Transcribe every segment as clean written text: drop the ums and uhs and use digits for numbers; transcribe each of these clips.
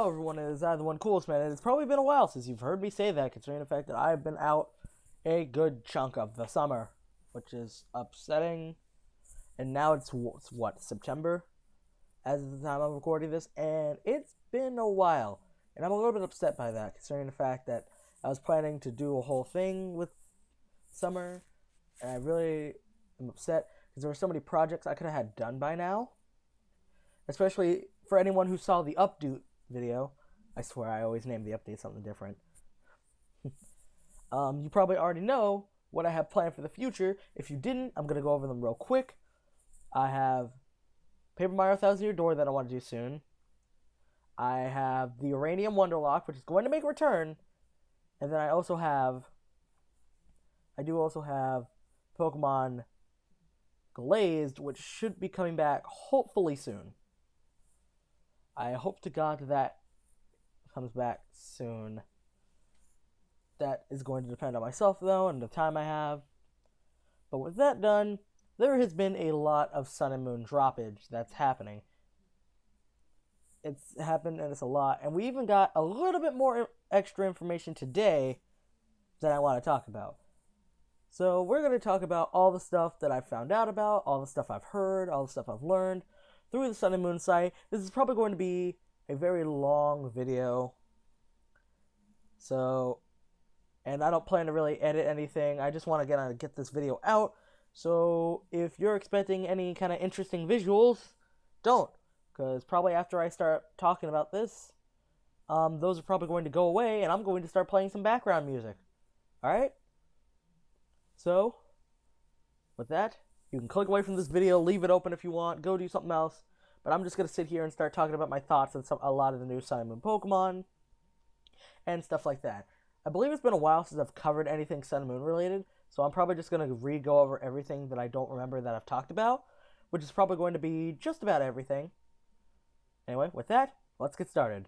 hello everyone, it is I, the one coolest man, and it's probably been a while since you've heard me say that, considering the fact that I've been out a good chunk of the summer, which is upsetting. And now it's what, September, as of the time I'm recording this, and it's been a while. And I'm a little bit upset by that, considering the fact that I was planning to do a whole thing with summer, and I really am upset, because there were so many projects I could have had done by now. Especially for anyone who saw the update video. I swear I always name the update something different. You probably already know what I have planned for the future. If you didn't, I'm going to go over them real quick. I have Paper Mario Thousand Year Door that I want to do soon. I have the Uranium Wonderlock, which is going to make a return. And then I do also have Pokemon Glazed, which should be coming back hopefully soon. I hope to God that comes back soon. That is going to depend on myself, though, and the time I have. But with that done, there has been a lot of Sun and Moon droppage that's happening. It's happened, and it's a lot. And we even got a little bit more extra information today that I want to talk about. So we're going to talk about all the stuff that I've found out about, all the stuff I've heard, all the stuff I've learned through the Sun and Moon site. This is probably going to be a very long video. So, and I don't plan to really edit anything. I just want to get this video out. So if you're expecting any kind of interesting visuals, don't. Because probably after I start talking about this, those are probably going to go away, and I'm going to start playing some background music. Alright? So, with that, you can click away from this video, leave it open if you want, go do something else. But I'm just going to sit here and start talking about my thoughts on a lot of the new Sun and Moon Pokemon and stuff like that. I believe it's been a while since I've covered anything Sun and Moon related, so I'm probably just going to re-go over everything that I don't remember that I've talked about, which is probably going to be just about everything. Anyway, with that, let's get started.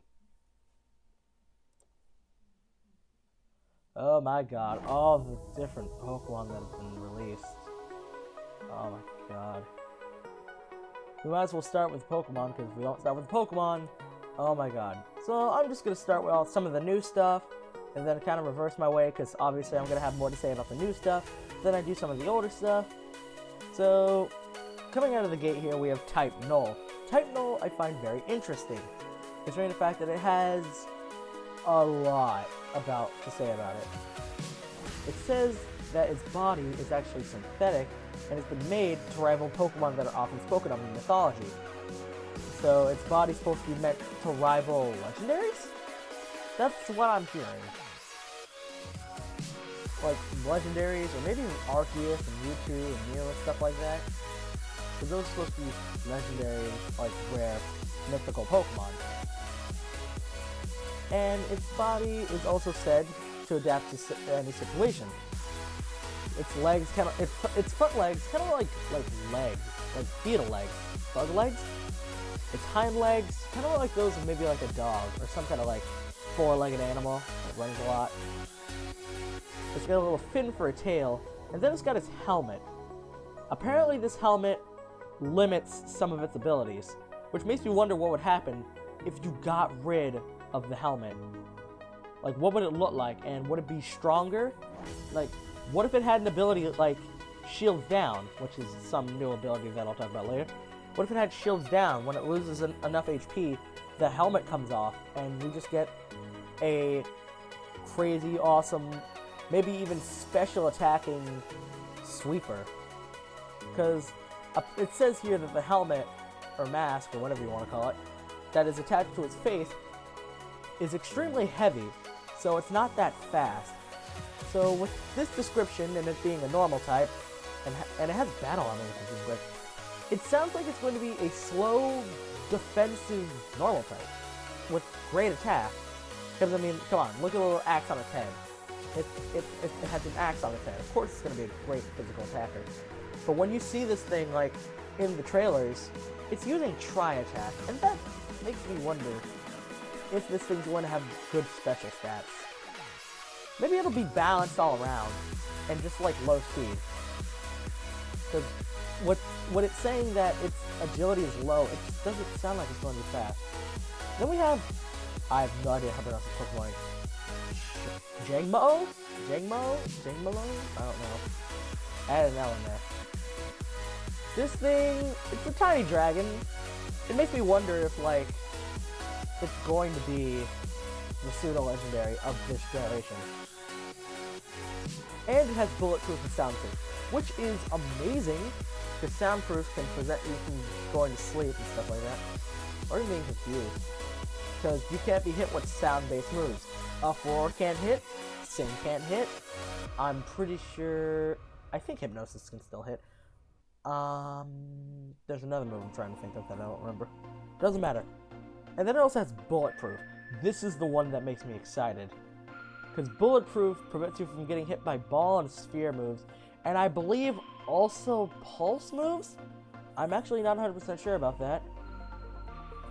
Oh my god, all the different Pokemon that have been released. Oh my god. We might as well start with Pokemon, because if we don't start with Pokemon, oh my god. So I'm just going to start with some of the new stuff, and then kind of reverse my way, because obviously I'm going to have more to say about the new stuff. Then I do some of the older stuff. So, coming out of the gate here, we have Type Null. Type Null I find very interesting, considering the fact that it has a lot to say about it. It says that its body is actually synthetic, and it's been made to rival Pokemon that are often spoken of in mythology. So its body's supposed to be meant to rival legendaries? That's what I'm hearing. Like legendaries, or maybe even Arceus and Mewtwo and Mew and stuff like that. Because those are supposed to be legendary, like rare, mythical Pokemon. And its body is also said to adapt to any situation. Its legs its front legs kind of like legs, like beetle legs, bug legs. Its hind legs kind of like those of maybe like a dog or some kind of like four-legged animal that runs a lot. It's got a little fin for a tail, and then it's got its helmet. Apparently this helmet limits some of its abilities, which makes me wonder what would happen if you got rid of the helmet. Like, what would it look like, and would it be stronger? Like, what if it had an ability like Shields Down, which is some new ability that I'll talk about later. What if it had Shields Down? When it loses enough HP, the helmet comes off, and we just get a crazy, awesome, maybe even special attacking sweeper. Because it says here that the helmet, or mask, or whatever you want to call it, that is attached to its face is extremely heavy, so it's not that fast. So with this description and it being a normal type, and it has battle armor, which is great, it sounds like it's going to be a slow, defensive normal type with great attack. Because I mean, come on, look at the little axe on its head. It has an axe on its head. Of course, it's going to be a great physical attacker. But when you see this thing like in the trailers, it's using Tri-Attack, and that makes me wonder if this thing's going to have good special stats. Maybe it'll be balanced all around, and just like low speed. Because what it's saying that its agility is low, it doesn't sound like it's going to be fast. Then we have I have no idea how to pronounce this Pokemon. Jangmo? Jangmo? Jangmo? I don't know. Add an L in there. This thing, it's a tiny dragon. It makes me wonder if, like, it's going to be the pseudo-legendary of this generation. And it has bulletproof and soundproof, which is amazing, because soundproof can prevent you from going to sleep and stuff like that. Or even being confused. Because you can't be hit with sound-based moves. Uproar can't hit, Sing can't hit. I'm pretty sure... I think Hypnosis can still hit. There's another move I'm trying to think of that I don't remember. Doesn't matter. And then it also has Bulletproof. This is the one that makes me excited. Because Bulletproof prevents you from getting hit by ball and sphere moves. And I believe also pulse moves? I'm actually not 100% sure about that.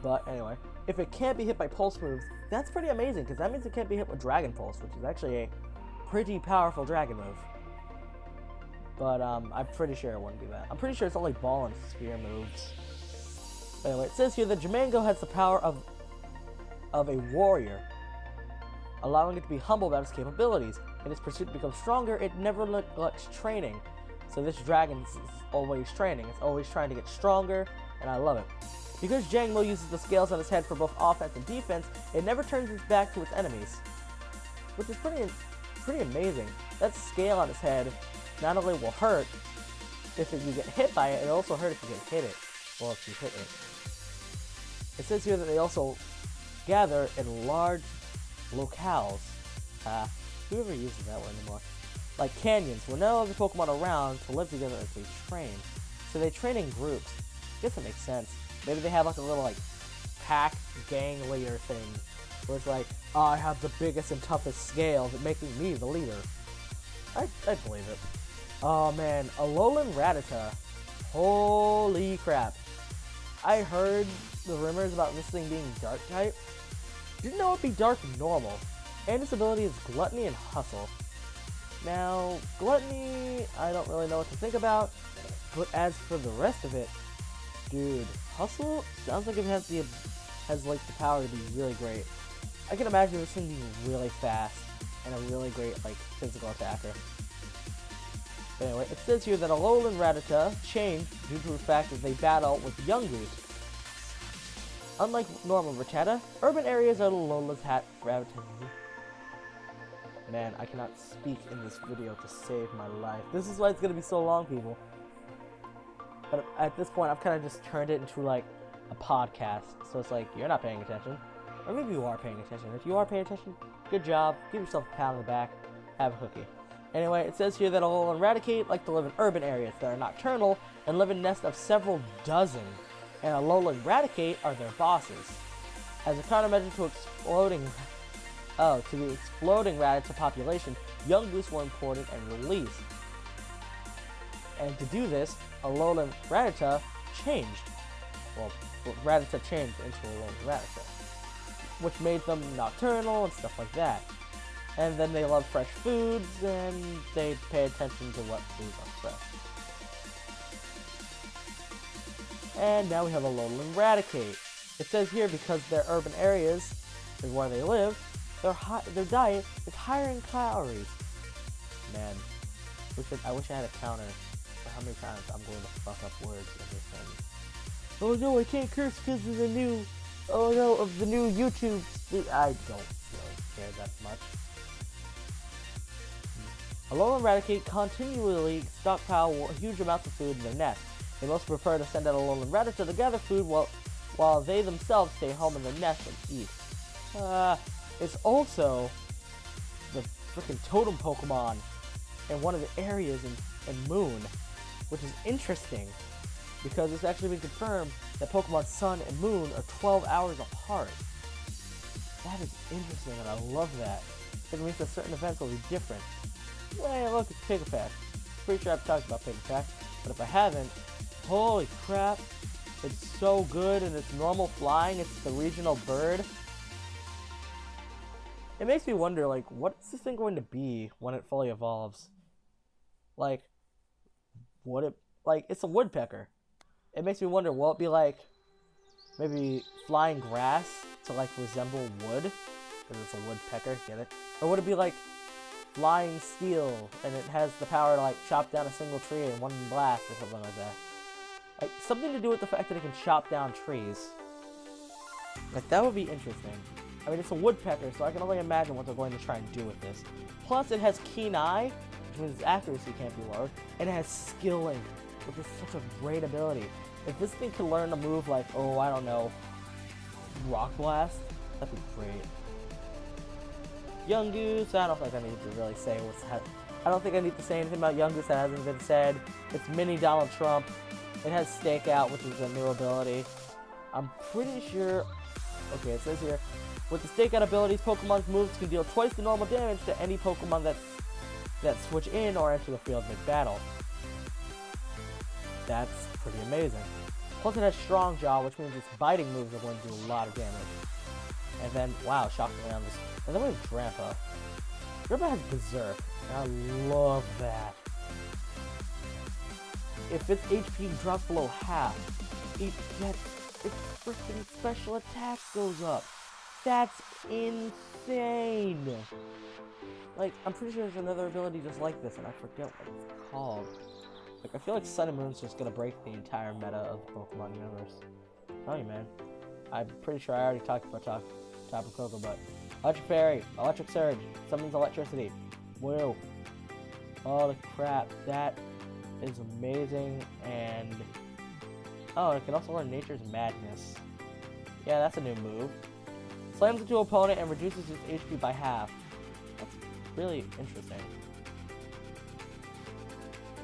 But anyway, if it can't be hit by pulse moves, that's pretty amazing, because that means it can't be hit with Dragon Pulse, which is actually a pretty powerful dragon move. But I'm pretty sure it wouldn't do that. I'm pretty sure it's only ball and sphere moves. But anyway, it says here that Jumango has the power of a warrior, allowing it to be humble about its capabilities. In its pursuit to become stronger, it never neglects training. So this dragon is always training. It's always trying to get stronger, and I love it. Because Jangmo uses the scales on its head for both offense and defense, it never turns its back to its enemies. Which is pretty amazing. That scale on its head not only will hurt if you get hit by it, it'll also hurt if you get hit it. Well, if you hit it. It says here that they also gather in large locales. Whoever uses that one anymore? Like canyons, where no other Pokemon around to live together as they train. So they train in groups. I guess that makes sense. Maybe they have like a little like pack gang leader thing, where it's like, I have the biggest and toughest scales, making me the leader. I believe it. Oh man, Alolan Rattata. Holy crap. I heard the rumors about this thing being dark type. Didn't know it'd be dark normal. And its ability is Gluttony and Hustle. Now, Gluttony, I don't really know what to think about, but as for the rest of it, dude, Hustle sounds like it has like the power to be really great. I can imagine this thing being really fast and a really great like physical attacker. But anyway, it says here that Alolan Rattata changed due to the fact that they battle with Yungoos. Unlike normal Rattata, urban areas are Alola's gravitating. Man, I cannot speak in this video to save my life. This is why it's gonna be so long, people. But at this point, I've kind of just turned it into like a podcast. So it's like, you're not paying attention. Or maybe you are paying attention. If you are paying attention, good job. Give yourself a pat on the back. Have a cookie. Anyway, it says here that Alolan Raticate like to live in urban areas that are nocturnal and live in nests of several dozen. And Alolan Raticate are their bosses. As a countermeasure to the exploding Rattata population, Yungoos were imported and released. And to do this, Alolan Rattata changed. Well, Rattata changed into Alolan Rattata, which made them nocturnal and stuff like that. And then they love fresh foods, and they pay attention to what foods are fresh. And now we have Alolan Raticate. It says here because their urban areas is where they live, their diet is higher in calories. Man, I wish I had a counter for how many times I'm going to fuck up words in this thing. Oh no, I can't curse because of the new, of the new YouTube. I don't really care that much. Alolan Raticate continually stockpile huge amounts of food in their nest. They most prefer to send out Alolan Rattata to gather food while they themselves stay home in their nest and eat. It's also the freaking totem Pokemon in one of the areas in Moon, which is interesting because it's actually been confirmed that Pokemon Sun and Moon are 12 hours apart. That is interesting, and I love that. It means that certain events will be different. Hey, look, it's Piggypack. Pretty sure I've talked about Piggypack, but if I haven't, holy crap, it's so good, and it's normal flying, it's the regional bird. It makes me wonder, like, what is this thing going to be when it fully evolves? Like, it's a woodpecker. It makes me wonder, will it be like, maybe flying grass to like resemble wood? Because it's a woodpecker, get it? Or would it be like flying steel and it has the power to like chop down a single tree in one blast or something like that? Like something to do with the fact that it can chop down trees. Like that would be interesting. I mean, it's a woodpecker, so I can only imagine what they're going to try and do with this. Plus, it has keen eye, which means its accuracy can't be lowered, and it has skilling, which is such a great ability. If this thing could learn a move like, oh, I don't know, Rock Blast, that'd be great. Yungoos, I don't think I need to really say I don't think I need to say anything about Yungoos that hasn't been said. It's mini Donald Trump. It has Stakeout, which is a new ability. I'm pretty sure. Okay, it says here, with the Stakeout abilities, Pokemon's moves can deal twice the normal damage to any Pokemon that switch in or enter the field mid-battle. That's pretty amazing. Plus it has Strong Jaw, which means its biting moves are going to do a lot of damage. And then, wow, shockingly on this. And then we have Grandpa. Grandpa has Berserk, and I love that. If its HP drops below half, its freaking special attack goes up. That's insane! Like, I'm pretty sure there's another ability just like this, and I forget what it's called. Like, I feel like Sun and Moon's just gonna break the entire meta of the Pokemon universe. Tell you, man. I'm pretty sure I already talked about Tapu Koko, but Electric Fairy, Electric Surge, summons electricity. Whoa. Holy crap, that is amazing, and... oh, it can also learn Nature's Madness. Yeah, that's a new move. Slams into an opponent and reduces its HP by half. That's really interesting.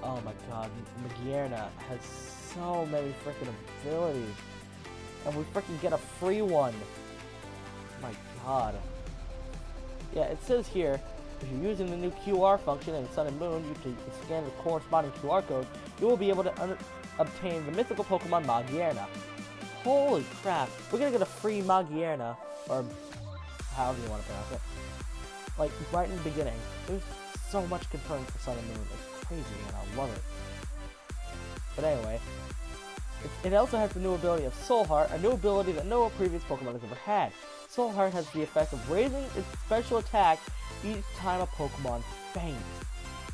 Oh my god, Magearna has so many freaking abilities. And we freaking get a free one. My god. Yeah, it says here, if you're using the new QR function in Sun and Moon, you can scan the corresponding QR code, you will be able to obtain the mythical Pokemon Magearna. Holy crap, we're gonna get a free Magearna, or however you want to pronounce it. Like, right in the beginning. There's so much confirmed for Sun and Moon. It's crazy, and I love it. But anyway, it also has the new ability of Soul Heart, a new ability that no previous Pokemon has ever had. Soul Heart has the effect of raising its special attack each time a Pokemon faints.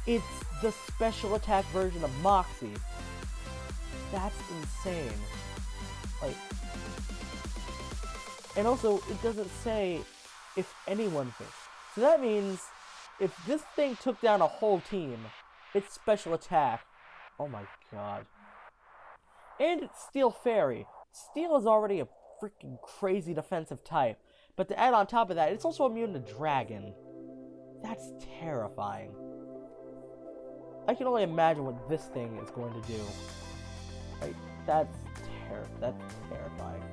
It's the special attack version of Moxie. That's insane. Like, and also, it doesn't say if anyone faints. So that means, if this thing took down a whole team, its special attack, oh my god. And it's Steel Fairy. Steel is already a freaking crazy defensive type, but to add on top of that, it's also immune to Dragon. That's terrifying. I can only imagine what this thing is going to do. Like, that's terrifying.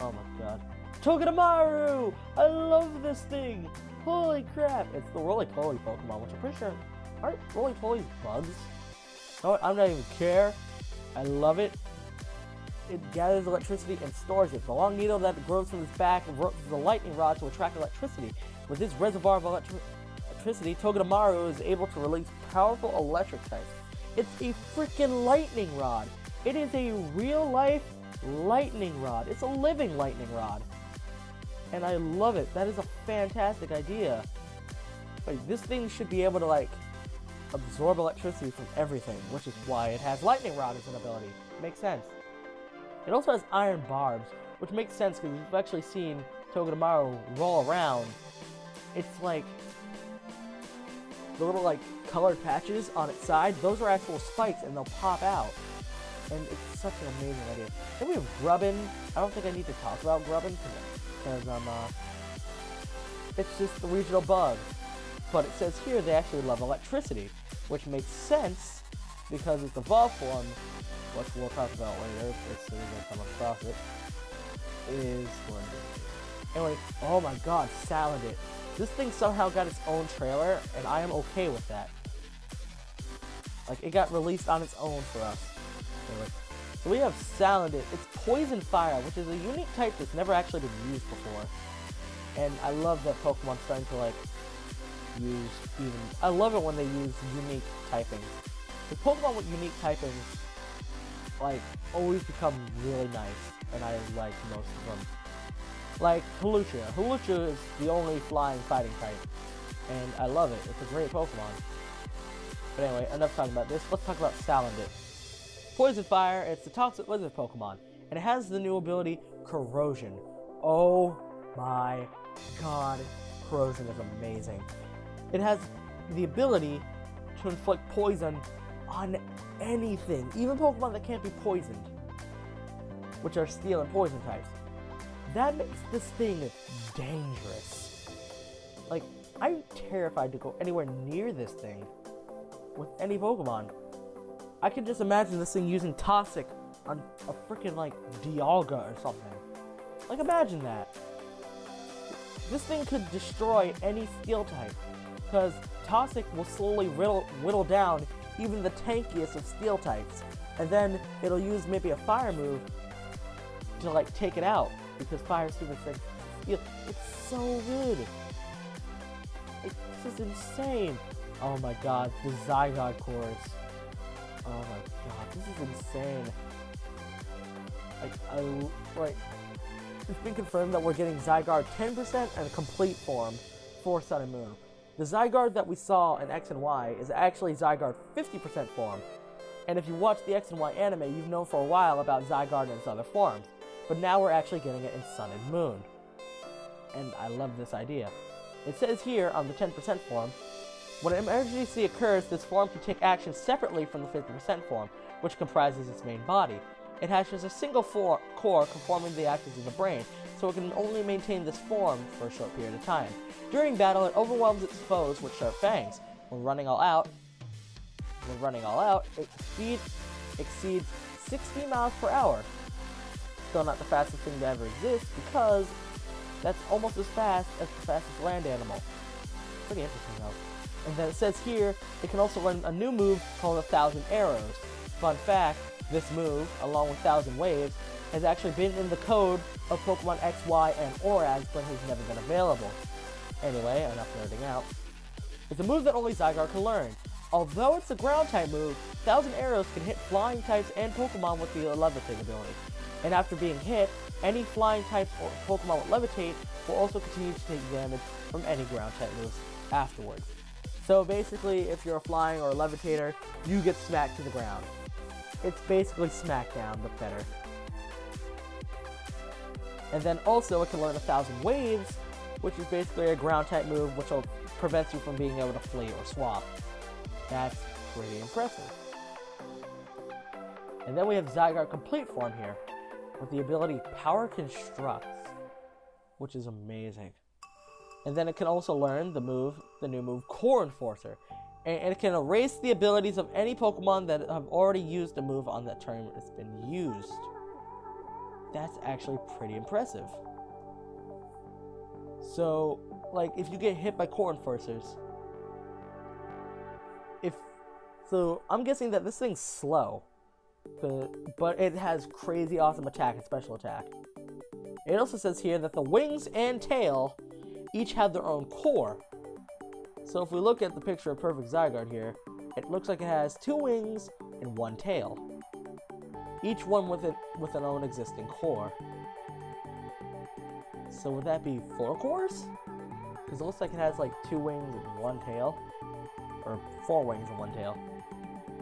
Oh my god. Togedemaru! I love this thing! Holy crap! It's the Roly-Poly Pokemon, which I'm pretty sure aren't Roly-Poly's bugs? No, I'm not even care. I love it. It gathers electricity and stores it. The long needle that grows from its back works as a lightning rod to attract electricity. With this reservoir of electricity, Togedemaru is able to release powerful electric types. It's a freaking lightning rod. It is a real-life lightning rod. It's a living lightning rod. And I love it. That is a fantastic idea. Like, this thing should be able to, like, absorb electricity from everything, which is why it has lightning rod as an ability. Makes sense. It also has iron barbs, which makes sense because you've actually seen Togedemaru roll around. It's like the little like colored patches on its side. Those are actual spikes, and they'll pop out. And it's such an amazing idea. Then we have Grubbin. I don't think I need to talk about Grubbin because it's just the regional bug. But it says here they actually love electricity, which makes sense because its evolved form, which we'll talk about later as soon as I come across it, is Splendid. Anyway, oh my god, Salandit. This thing somehow got its own trailer, and I am okay with that. Like, it got released on its own for us. Anyway, so we have Salandit. It's Poison Fire, which is a unique type that's never actually been used before. And I love that Pokemon's starting to, like, use even... I love it when they use unique typings. The Pokemon with unique typings, like, always become really nice, and I like most of them. Like Hawlucha. Hawlucha is the only flying fighting type, and I love it. It's a great Pokemon. But anyway, enough talking about this. Let's talk about Salandit. Poison Fire, it's the toxic lizard Pokemon, and it has the new ability Corrosion. Oh my god, Corrosion is amazing. It has the ability to inflict poison on anything, even Pokemon that can't be poisoned, which are steel and poison types. That makes this thing dangerous. Like, I'm terrified to go anywhere near this thing with any Pokemon. I can just imagine this thing using Toxic on a freaking, like, Dialga or something. Like, imagine that. This thing could destroy any steel type, because Toxic will slowly whittle down even the tankiest of steel types, and then it'll use maybe a fire move to, like, take it out, because fire super thick steel. It's so good. This is insane. Oh my god, the Zygarde course. Oh my god, this is insane. Like, it's been confirmed that we're getting Zygarde 10% and a complete form for Sun and Moon. The Zygarde that we saw in X and Y is actually Zygarde 50% form. And if you watch the X and Y anime, you've known for a while about Zygarde in its other forms. But now we're actually getting it in Sun and Moon. And I love this idea. It says here on the 10% form, when an emergency occurs, this form can take action separately from the 50% form, which comprises its main body. It has just a single core conforming to the actions of the brain, so it can only maintain this form for a short period of time. During battle, it overwhelms its foes with sharp fangs. When running all out, its speed exceeds 60 miles per hour. Still not the fastest thing to ever exist, because that's almost as fast as the fastest land animal. Pretty interesting though. And then it says here, it can also learn a new move called 1,000 Arrows. Fun fact, this move, along with 1,000 Waves, has actually been in the code of Pokemon X, Y, and ORAS, but has never been available. Anyway, enough nerding out. It's a move that only Zygarde can learn. Although it's a ground-type move, 1,000 Arrows can hit flying types and Pokemon with the Levitate ability. And after being hit, any flying types or Pokemon with Levitate will also continue to take damage from any ground-type moves afterwards. So basically, if you're a flying or a levitator, you get smacked to the ground. It's basically Smackdown, but better. And then also, it can learn 1,000 Waves, which is basically a ground-type move which will prevent you from being able to flee or swap. That's pretty impressive. And then we have Zygarde Complete Form here, with the ability Power Constructs, which is amazing. And then it can also learn the new move Core Enforcer. And it can erase the abilities of any Pokemon that have already used a move on that turn it's been used. That's actually pretty impressive. So, like, if you get hit by Core Enforcers, so I'm guessing that this thing's slow, but it has crazy awesome attack and special attack. It also says here that the wings and tail each have their own core. So if we look at the picture of Perfect Zygarde here, it looks like it has 2 wings and 1 tail, each one with an own existing core. So would that be 4 cores? Because it looks like it has like 2 wings and 1 tail, or 4 wings and 1 tail.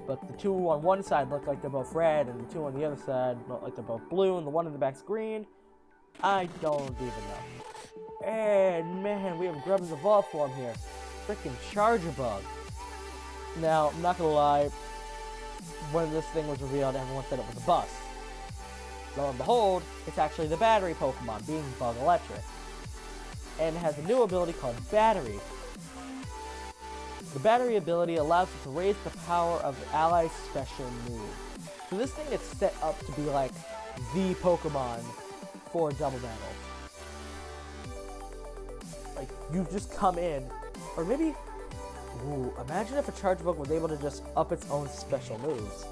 But the 2 on one side look like they're both red, and the 2 on the other side look like they're both blue, and the one in the back's green. I don't even know. And man, we have Grub's Evolved form here. Freaking Charger Bug. Now, I'm not gonna lie, when this thing was revealed, everyone said it was a bust. Lo and behold, it's actually the battery Pokemon, being Bug Electric. And it has a new ability called Battery. The Battery ability allows it to raise the power of the ally's special move. So this thing is set up to be like the Pokemon for double battle. Like, you just come in, or maybe, imagine if a Charge Bug was able to just up its own special moves.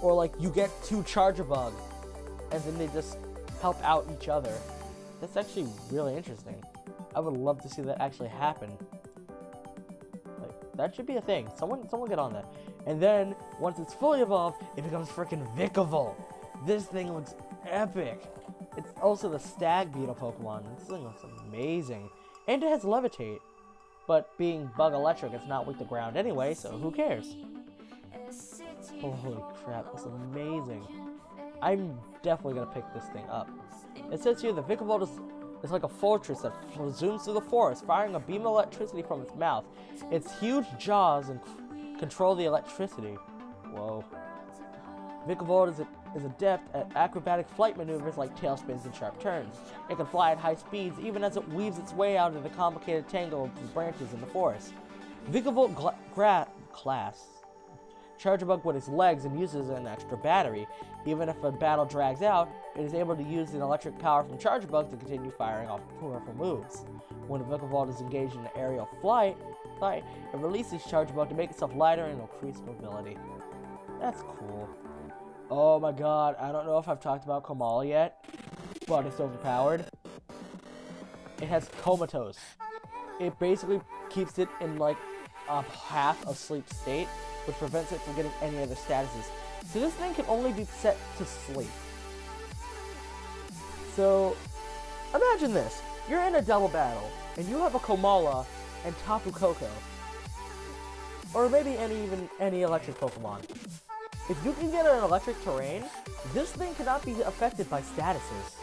Or like, you get 2 Charger Bug, and then they just help out each other. That's actually really interesting. I would love to see that actually happen. Like, that should be a thing. Someone get on that. And then, once it's fully evolved, it becomes freaking Vikavolt. This thing looks epic. It's also the Stag Beetle Pokemon. This thing looks amazing. And it has Levitate. But being Bug Electric, it's not weak to ground anyway, so who cares? Holy crap, that's amazing. I'm definitely gonna pick this thing up. It says here the Vikavolt is like a fortress that zooms through the forest, firing a beam of electricity from its mouth. Its huge jaws control the electricity. Whoa. Vikavolt is adept at acrobatic flight maneuvers like tailspins and sharp turns. It can fly at high speeds even as it weaves its way out of the complicated tangle of branches in the forest. Vikavolt class Charge Bug with its legs and uses an extra battery. Even if a battle drags out, it is able to use the electric power from Charge Bug to continue firing off powerful moves. When Vikavolt is engaged in aerial flight, it releases Charge Bug to make itself lighter and increase mobility. That's cool. Oh my god, I don't know if I've talked about Komala yet, but it's overpowered. It has Comatose. It basically keeps it in like a half asleep state, which prevents it from getting any other statuses. So this thing can only be set to sleep. So, imagine this. You're in a double battle, and you have a Komala and Tapu Koko. Or maybe any electric Pokemon. If you can get an electric terrain, this thing cannot be affected by statuses.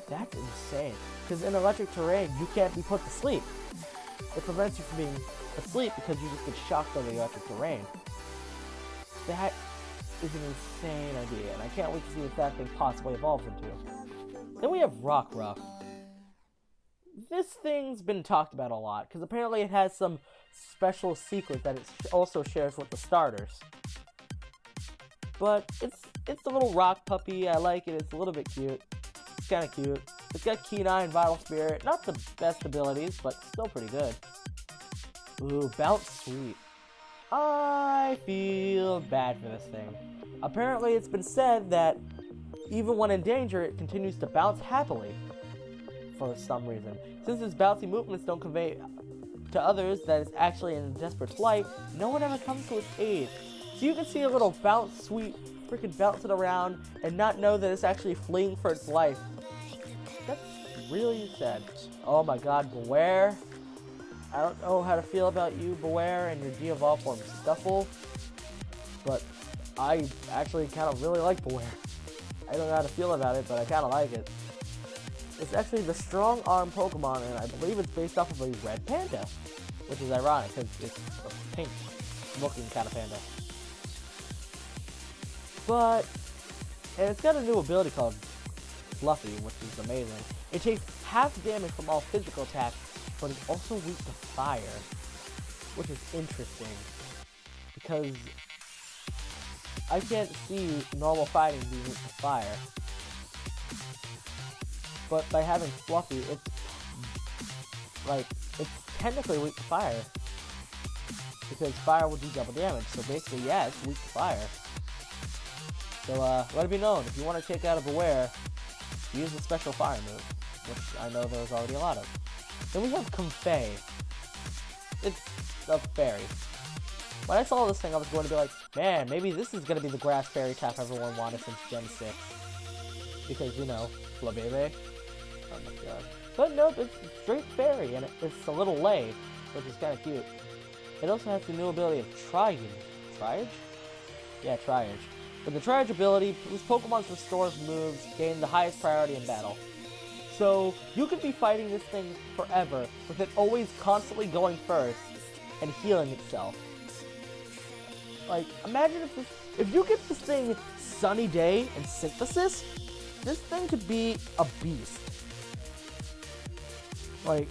That's insane. Because in electric terrain, you can't be put to sleep. It prevents you from being asleep because you just get shocked by the electric terrain. That is an insane idea, and I can't wait to see what that thing possibly evolves into. Then we have Rockruff. This thing's been talked about a lot, because apparently it has some special secret that it also shares with the starters. But it's a little rock puppy. I like it. It's a little bit cute. It's kind of cute. It's got Keen-Eye and Vital Spirit. Not the best abilities, but still pretty good. Ooh, Bounce Sweet. I feel bad for this thing. Apparently, it's been said that even when in danger, it continues to bounce happily. For some reason. Since its bouncy movements don't convey to others that it's actually in desperate flight, no one ever comes to its aid. So you can see a little Bounce Sweet freaking bouncing around and not know that it's actually fleeing for its life. That's really sad. Oh my god, Beware. I don't know how to feel about you, Beware, and your de-evolved form Stuffle, but I actually kind of really like Beware. I don't know how to feel about it, but I kind of like it. It's actually the Strong Arm Pokemon, and I believe it's based off of a red panda, which is ironic, because it's a pink-looking kind of panda. And it's got a new ability called Fluffy, which is amazing. It takes half damage from all physical attacks, but it's also weak to fire, which is interesting, because I can't see normal fighting being weak to fire. But by having Fluffy, it's technically weak to fire, because fire will do double damage. So basically, yeah, it's weak to fire. So let it be known, if you want to take out a Beware, use a special fire move, which I know there's already a lot of. Then we have Comfey. It's a fairy. When I saw this thing, I was going to be like, man, maybe this is going to be the grass fairy type everyone wanted since Gen 6. Because, you know, Flabebe. Oh my god. But no, it's straight fairy, and it's a little lay, which is kind of cute. It also has the new ability of Triage? Yeah, Triage. With the Triage ability, this Pokemon's restores moves gain the highest priority in battle. So, you could be fighting this thing forever, with it always constantly going first, and healing itself. Like, imagine if you get this thing Sunny Day and Synthesis, this thing could be a beast. Like,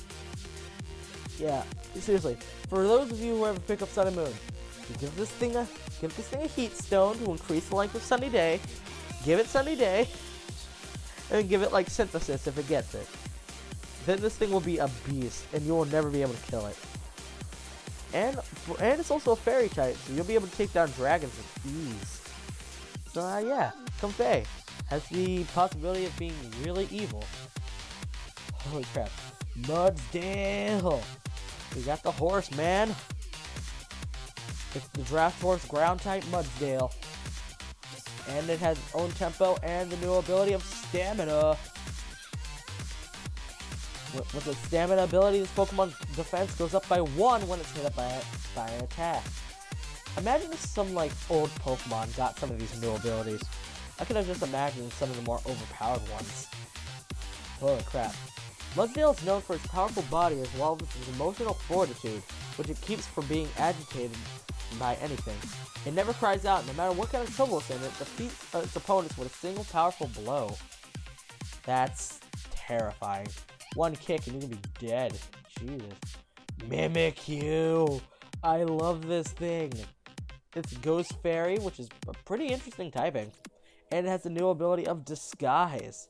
yeah, seriously. For those of you who ever pick up Sun and Moon, you give this thing a Heat Stone to increase the length of Sunny Day. Give it Sunny Day, and give it like Synthesis if it gets it. Then this thing will be a beast, and you will never be able to kill it. And it's also a fairy type, so you'll be able to take down dragons with ease. So yeah, Comfey has the possibility of being really evil. Holy crap. Mudsdale! We got the horse, man! It's the Draft Horse ground type Mudsdale. And it has its own tempo and the new ability of stamina. With its stamina ability, this Pokemon's defense goes up by 1 when it's hit up by an attack. Imagine if some like old Pokemon got some of these new abilities. I could have just imagined some of the more overpowered ones. Holy crap. Mudsdale is known for its powerful body as well as its emotional fortitude, which it keeps from being agitated by anything. It never cries out, no matter what kind of trouble it's in, it defeats its opponents with a single powerful blow. That's terrifying. One kick and you can be dead. Jesus. Mimikyu! I love this thing. It's Ghost Fairy, which is a pretty interesting typing. And it has the new ability of Disguise.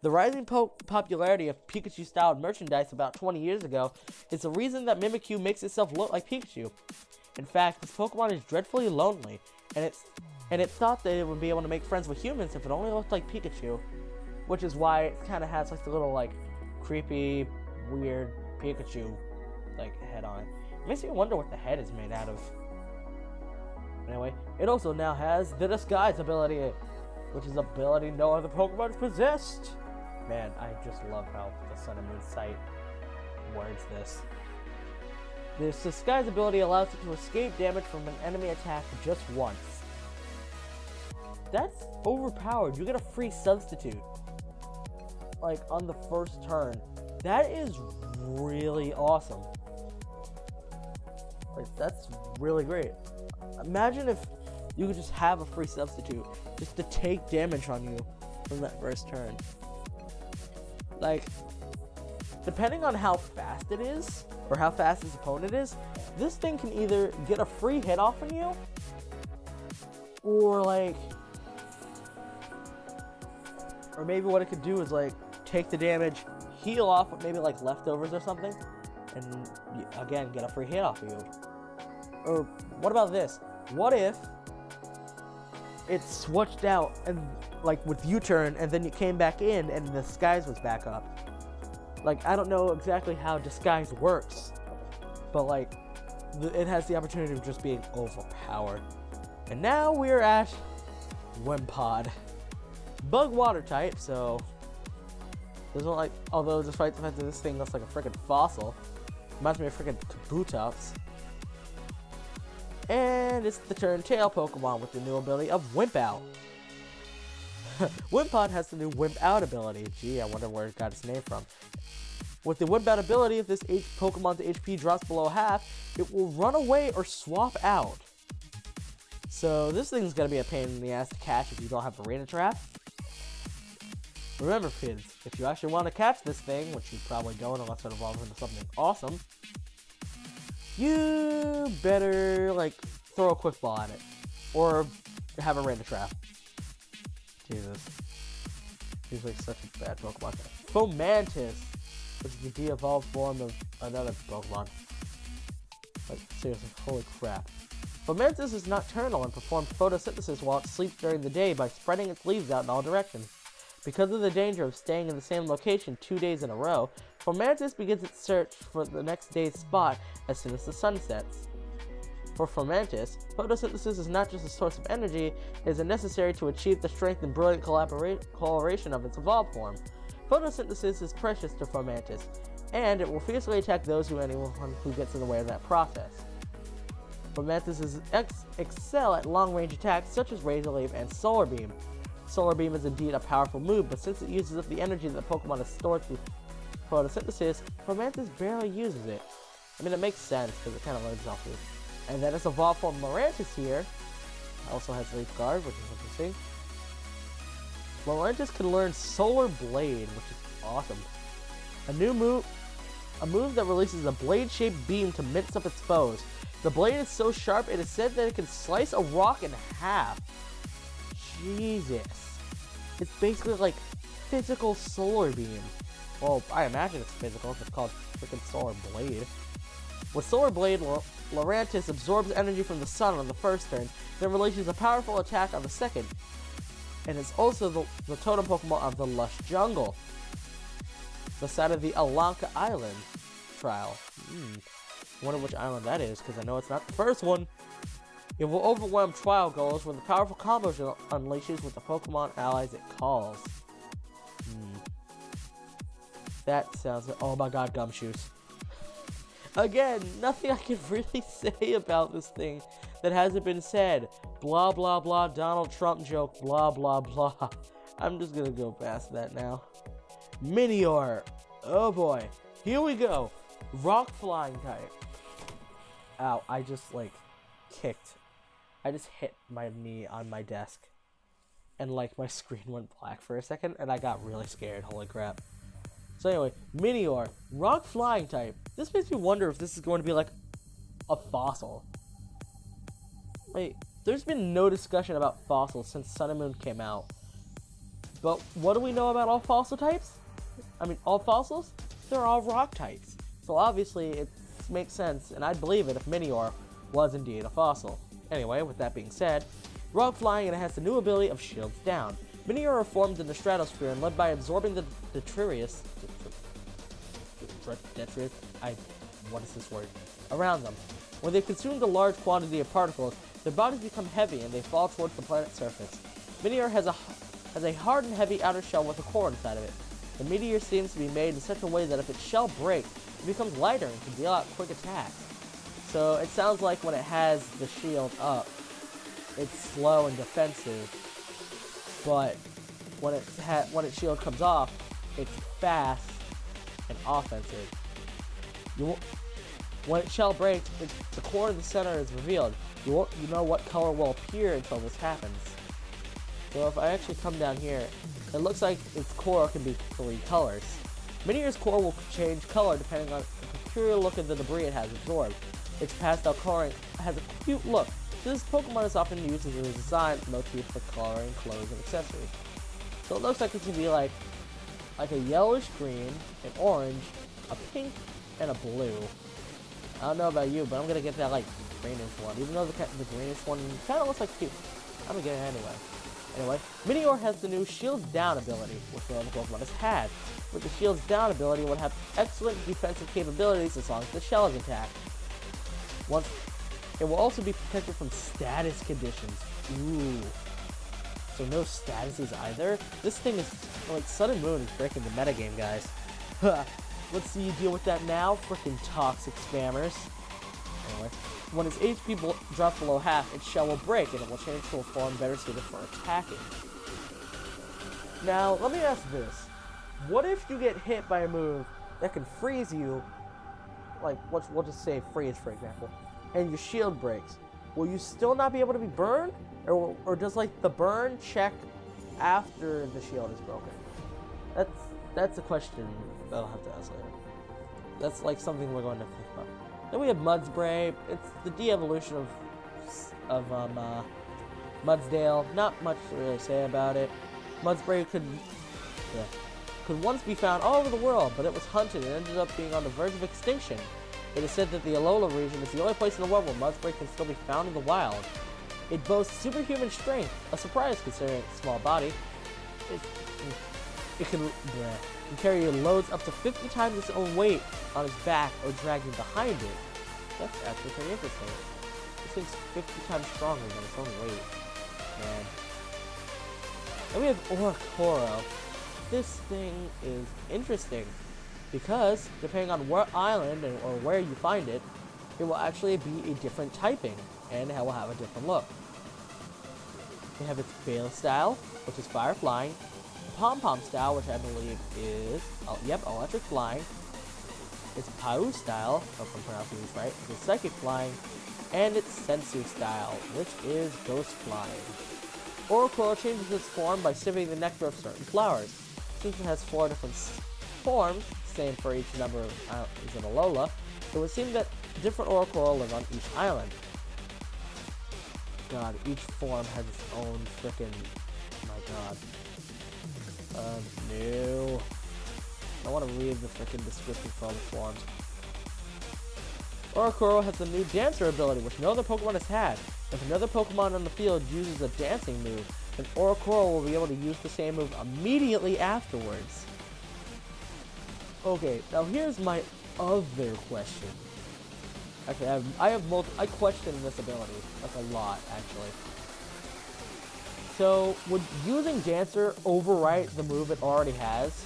The rising popularity of Pikachu-styled merchandise about 20 years ago is the reason that Mimikyu makes itself look like Pikachu. In fact, this Pokemon is dreadfully lonely, and it thought that it would be able to make friends with humans if it only looked like Pikachu. Which is why it kind of has like the little like creepy, weird Pikachu like head on it. It makes me wonder what the head is made out of. Anyway, it also now has the Disguise ability, which is an ability no other Pokemon has possessed. Man, I just love how the Sun and Moon site words this. This Disguise ability allows it to escape damage from an enemy attack just once. That's overpowered. You get a free substitute, like, on the first turn. That is really awesome. Like, that's really great. Imagine if you could just have a free substitute just to take damage on you from that first turn. Like, depending on how fast it is, or how fast his opponent is, this thing can either get a free hit off on you, or like, or maybe what it could do is like, take the damage, heal off of maybe like leftovers or something, and again, get a free hit off of you. Or, what about this? What if it switched out and like with U-turn and then you came back in and the Disguise was back up? Like, I don't know exactly how Disguise works, but like it has the opportunity of just being overpowered. And now we're at Wimpod. Bug water type, so doesn't like, although despite the fact that this thing looks like a freaking fossil, reminds me of freaking Kabutops. And it's the Turn-Tail Pokemon with the new ability of Wimp Out. Wimpod has the new Wimp Out ability. Gee, I wonder where it got its name from. With the Wimp Out ability, if this Pokemon's HP drops below half, it will run away or swap out. So this thing's gonna be a pain in the ass to catch if you don't have a Arena Trap. Remember, kids, if you actually want to catch this thing, which you probably don't unless it evolves into something awesome, you better, like, throw a quick ball at it. Or have a Arena Trap. Jesus. He's like such a bad Pokemon. Fomantis, which is the de-evolved form of another Pokemon. Like, seriously, holy crap. Fomantis is nocturnal and performs photosynthesis while it sleeps during the day by spreading its leaves out in all directions. Because of the danger of staying in the same location 2 days in a row, Fomantis begins its search for the next day's spot as soon as the sun sets. For Fomantis, photosynthesis is not just a source of energy, it is necessary to achieve the strength and brilliant coloration of its evolved form. Photosynthesis is precious to Fomantis, and it will fiercely attack anyone who gets in the way of that process. Fomantis excel at long-range attacks such as Razor Leaf and Solar Beam. Solar Beam is indeed a powerful move, but since it uses up the energy that the Pokemon has stored through photosynthesis, Fomantis barely uses it. I mean, it makes sense, because it kind of learns off of. And then its evolved form Lurantis here also has Leaf Guard, which is interesting. Lurantis can learn Solar Blade, which is awesome. A move that releases a blade-shaped beam to mince up its foes. The blade is so sharp, it is said that it can slice a rock in half. Jesus. It's basically like physical Solar Beam. Well, I imagine it's physical if it's called freaking Solar Blade. With Solar Blade, Lurantis absorbs energy from the sun on the first turn, then releases a powerful attack on the second. And it's also the totem Pokemon of the Lush Jungle, the site of the Alanka Island trial. Wonder which island that is, because I know it's not the first one. It will overwhelm trial goals when the powerful combos it unleashes with the Pokemon allies it calls. That sounds... Oh my god, Gumshoes. Again, nothing I can really say about this thing that hasn't been said. Blah, blah, blah, Donald Trump joke, blah, blah, blah. I'm just gonna go past that now. Minior. Oh boy. Here we go. Rock flying type. Ow, I just, like, kicked. I just hit my knee on my desk. And, like, my screen went black for a second, and I got really scared. Holy crap. So anyway, Minior, rock flying type. This makes me wonder if this is going to be like a fossil. Wait, there's been no discussion about fossils since Sun and Moon came out. But what do we know about all fossil types? I mean, all fossils? They're all rock types. So obviously it makes sense, and I'd believe it if Minior was indeed a fossil. Anyway, with that being said, rock flying, and it has the new ability of Shields Down. Minior are formed in the stratosphere and led by absorbing the detritus. What is this word? Around them. When they've consumed a large quantity of particles, their bodies become heavy and they fall towards the planet's surface. Minior has a hard and heavy outer shell with a core inside of it. The meteor seems to be made in such a way that if its shell breaks, it becomes lighter and can deal out quick attacks. So it sounds like when it has the shield up, it's slow and defensive. But when its shield comes off, it's fast and offensive. When its shell breaks, the core in the center is revealed. You know what color will appear until this happens. So if I actually come down here, it looks like its core can be 3 colors. Minior's core will change color depending on the peculiar look of the debris it has absorbed. Its pastel coloring has a cute look. This Pokemon is often used as a design motif for coloring clothes and accessories. So it looks like it can be like a yellowish green, an orange, a pink, and a blue. I don't know about you, but I'm gonna get that like greenish one. Even though the greenish one kind of looks like cute. I'm gonna get it anyway. Anyway, Minior has the new Shields Down ability, which no other Pokemon has had. With the Shields Down ability, it would have excellent defensive capabilities as long as the shell is attacked. It will also be protected from status conditions. Ooh. So no statuses either? This thing is, like, Sun and Moon is breaking the metagame, guys. Let's see you deal with that now, frickin' toxic spammers. Anyway, when its HP drops below half, its shell will break and it will change to a form better suited for attacking. Now, let me ask this. What if you get hit by a move that can freeze you, like, we'll just say freeze, for example, and your shield breaks? Will you still not be able to be burned? Or does, like, the burn check after the shield is broken? That's a question that I'll have to ask later. That's, like, something we're going to think about. Then we have Mudspray. It's the de-evolution of Mudsdale. Not much to really say about it. Mudspray could once be found all over the world, but it was hunted and ended up being on the verge of extinction. It is said that the Alola region is the only place in the world where Mudspray can still be found in the wild. It boasts superhuman strength, a surprise considering its small body. It can carry loads up to 50 times its own weight on its back or dragging behind it. That's actually pretty interesting. This thing's 50 times stronger than its own weight. Man. Then we have Oricoro. This thing is interesting because depending on what island or where you find it, it will actually be a different typing and it will have a different look. We have its Bale style, which is fire flying, Pom-Pom style, which I believe is, electric flying, its Pau style, if I'm pronouncing this right, which is psychic flying, and its Sensu style, which is ghost flying. Oricoro changes its form by sipping the nectar of certain flowers. Since it has 4 different forms, same for each number of islands in Alola, it would seem that different Oricoro live on each island. God, each form has its own frickin'... my god. No. I want to read the frickin' description for all the forms. Oricoro has the new Dancer ability, which no other Pokemon has had. If another Pokemon on the field uses a dancing move, then Oricoro will be able to use the same move immediately afterwards. Okay, now here's my other question. Actually, I question this ability. That's a lot, actually. So, would using Dancer overwrite the move it already has?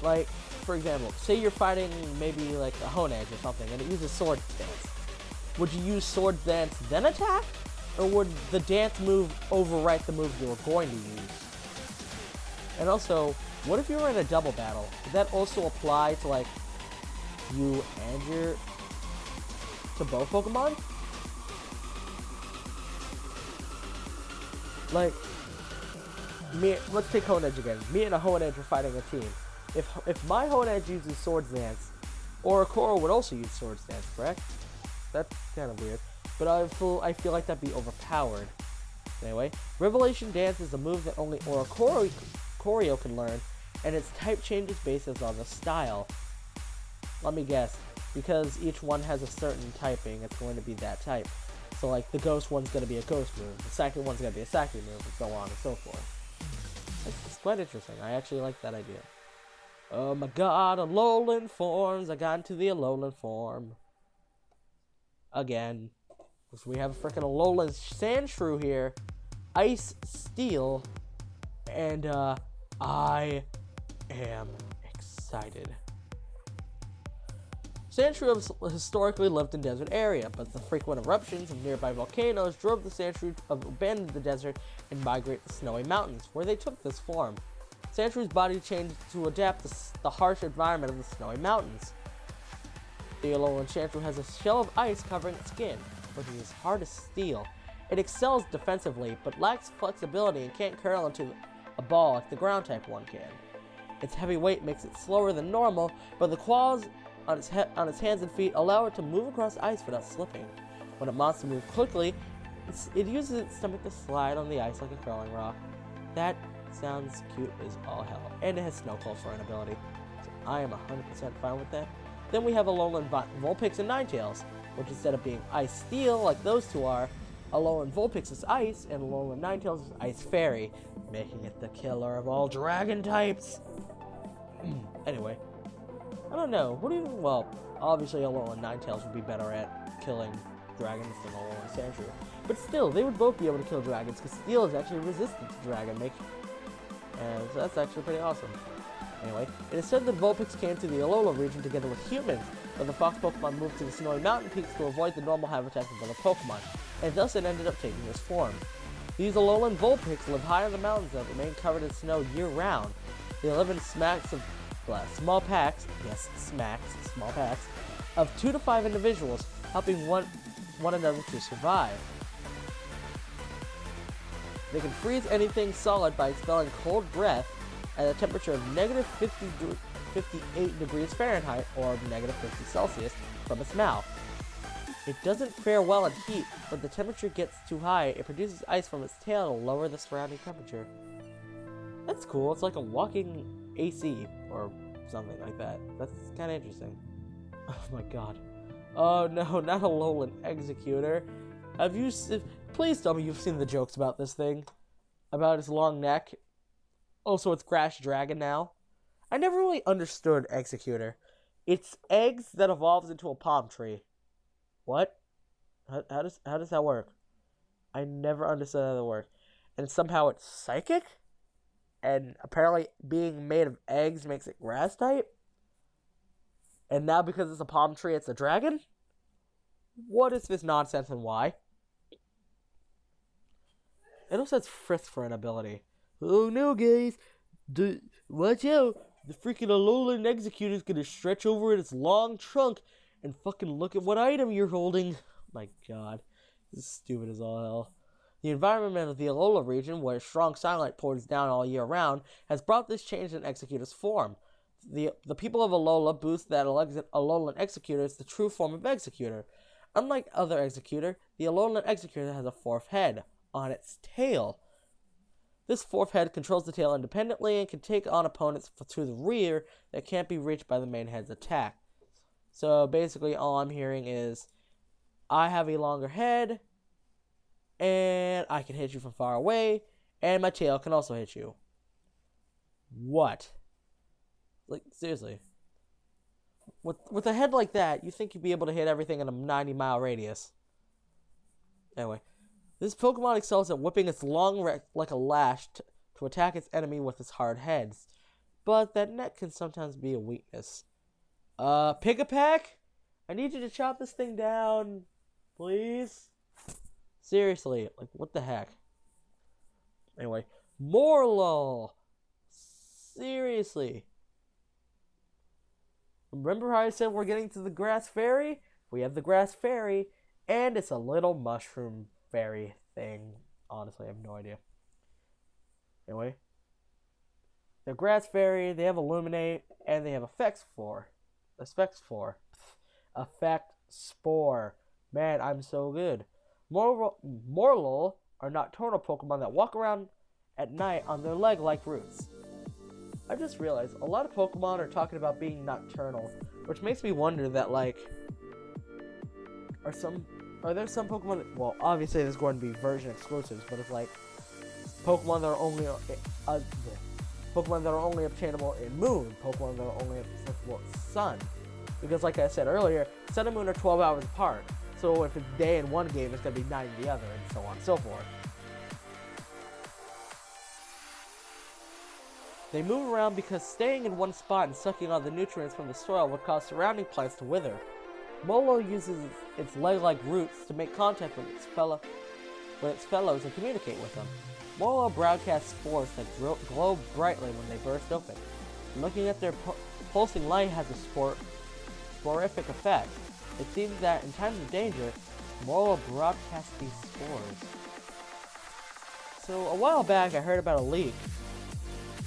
Like, for example, say you're fighting maybe like a Honedge or something, and it uses Sword Dance. Would you use Sword Dance then attack? Or would the Dance move overwrite the move you were going to use? And also, what if you were in a double battle? Would that also apply to, like, you and to both Pokemon? Like, let's take Honedge again. Me and a Honedge are fighting a team. If my Honedge uses Sword Dance, Oricoro would also use Sword Dance, correct? That's kind of weird. But I feel like that'd be overpowered. Anyway, Revelation Dance is a move that only Oricorio can learn, and its type changes based on the style. Let me guess. Because each one has a certain typing, it's going to be that type. So, like, the Ghost one's going to be a Ghost move, the second one's going to be a Psychic move, and so on and so forth. It's quite interesting. I actually like that idea. Oh my god, Alolan forms! I got into the Alolan form. Again. Because we have a freaking Alolan Sandshrew here. Ice Steel. And, I am excited. Sandshrew have historically lived in desert area, but the frequent eruptions of nearby volcanoes drove the Sandshrew to abandon the desert and migrate to snowy mountains, where they took this form. Sandshrew's body changed to adapt to the harsh environment of the snowy mountains. The Alolan Sandshrew has a shell of ice covering its skin, but it is hard as steel. It excels defensively, but lacks flexibility and can't curl into a ball like the ground-type one can. Its heavy weight makes it slower than normal, but the claws on its hands and feet allow it to move across ice without slipping. When it wants to move quickly, it uses its stomach to slide on the ice like a curling rock. That sounds cute as all hell, and it has Snow Call for an ability, so I am 100% fine with that. Then we have Alolan Vulpix and Ninetales, which instead of being Ice Steel like those two are, Alolan Vulpix is Ice, and Alolan Ninetales is Ice Fairy, making it the killer of all dragon types. Anyway, I don't know. What do you? Well, obviously Alolan Ninetales would be better at killing dragons than Alolan Sandshrew, but still, they would both be able to kill dragons because Steel is actually resistant to dragon, and so that's actually pretty awesome. Anyway, it is said that Vulpix came to the Alola region together with humans, but the fox Pokemon moved to the snowy mountain peaks to avoid the normal habitats of other Pokemon, and thus it ended up taking this form. These Alolan Vulpix live high in the mountains that remain covered in snow year-round. They live in small packs, small packs, of 2 to 5 individuals, helping one another to survive. They can freeze anything solid by expelling cold breath at a temperature of negative 58 degrees Fahrenheit or negative 50 Celsius from its mouth. It doesn't fare well in heat, but the temperature gets too high, it produces ice from its tail to lower the surrounding temperature. That's cool. It's like a walking AC or something like that. That's kind of interesting. Oh my god. Oh no, not a Alolan Executor. Please tell me you've seen the jokes about this thing. About its long neck. Also, it's Crash Dragon now. I never really understood Executor. It's eggs that evolves into a palm tree. What? How does that work? I never understood how that worked. And somehow it's psychic? And apparently being made of eggs makes it grass type? And now because it's a palm tree, it's a dragon? What is this nonsense and why? It also says Frisk for an ability. Oh no, guys. Watch out. The freaking Alolan Executor is going to stretch over its long trunk and fucking look at what item you're holding. My god. This is stupid as all hell. The environment of the Alola region, where strong sunlight pours down all year round, has brought this change in Executor's form. The people of Alola boost that Alolan Executor is the true form of Executor. Unlike other Executor, the Alolan Executor has a fourth head on its tail. This fourth head controls the tail independently and can take on opponents to the rear that can't be reached by the main head's attack. So basically all I'm hearing is, I have a longer head, and I can hit you from far away, and my tail can also hit you. What? Like, seriously. With a head like that, you think you'd be able to hit everything in a 90-mile radius. Anyway, this Pokemon excels at whipping its long like a lash to attack its enemy with its hard heads. But that neck can sometimes be a weakness. Pick-a-Pack? I need you to chop this thing down, please? Seriously, like, what the heck? Anyway, Morlul! Seriously. Remember how I said we're getting to the Grass Fairy? We have the Grass Fairy, and it's a little mushroom fairy thing. Honestly, I have no idea. Anyway. The Grass Fairy, they have Illuminate, and they have Effect Spore. Effect Spore. Man, I'm so good. Morlul are nocturnal Pokemon that walk around at night on their leg-like roots. I just realized a lot of Pokemon are talking about being nocturnal, which makes me wonder that, like, are there some Pokemon, well, obviously there's going to be version exclusives, but it's like Pokemon that are only Pokemon that are only obtainable in Moon, Pokemon that are only accessible in Sun. Because like I said earlier, Sun and Moon are 12 hours apart. So if it's day in one game, it's going to be night in the other, and so on and so forth. They move around because staying in one spot and sucking all the nutrients from the soil would cause surrounding plants to wither. Morlul uses its leg-like roots to make contact with its fellows and communicate with them. Morlul broadcasts spores that glow brightly when they burst open. Looking at their pulsing light has a sporific effect. It seems that in times of danger, Morlul broadcasts these spores. So a while back I heard about a leak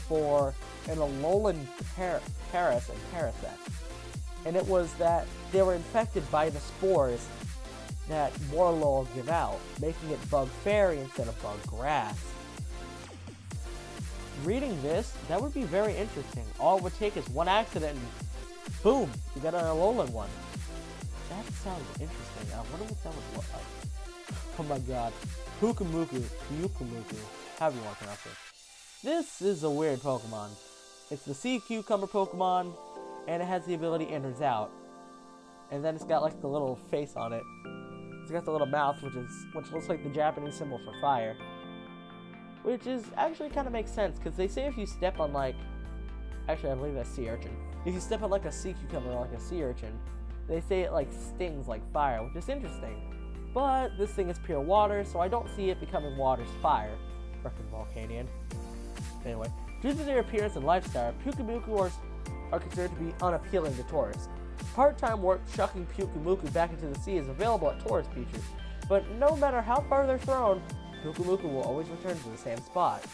for an Alolan Paras and Parasect. And it was that they were infected by the spores that Morlul give out, making it Bug Fairy instead of Bug Grass. Reading this, that would be very interesting. All it would take is one accident and boom, you got an Alolan one. That sounds interesting. I wonder what that would look like. Oh my god. Pyukumuku, however you want to pronounce it. This is a weird Pokemon. It's the sea cucumber Pokemon, and it has the ability Enters Out. And then it's got like the little face on it. It's got the little mouth, which looks like the Japanese symbol for fire. Which is actually kind of makes sense, because they say if you step on like, actually I believe that's sea urchin. If you step on like a sea cucumber or like a sea urchin, they say it like stings like fire, which is interesting. But this thing is pure water, so I don't see it becoming water's fire. Frickin' Volcanion. Anyway, due to their appearance and lifestyle, Pyukumuku are considered to be unappealing to tourists. Part-time work chucking Pyukumuku back into the sea is available at tourist beaches, but no matter how far they're thrown, Pyukumuku will always return to the same spot.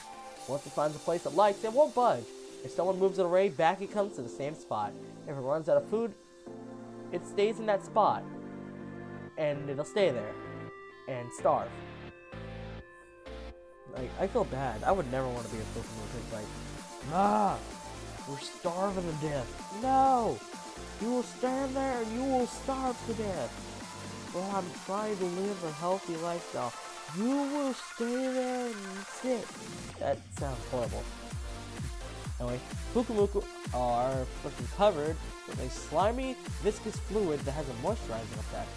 Once it finds a place it likes, it won't budge. If someone moves it away, back it comes to the same spot. If it runs out of food, it stays in that spot, and it'll stay there, and starve. Like, I feel bad. I would never want to be a Pyukumuku. It's like, we're starving to death. No! You will stand there and you will starve to death. Well, I'm trying to live a healthy lifestyle. You will stay there and sit. That sounds horrible. Anyway, Pyukumuku are freaking covered with a slimy, viscous fluid that has a moisturizing effect.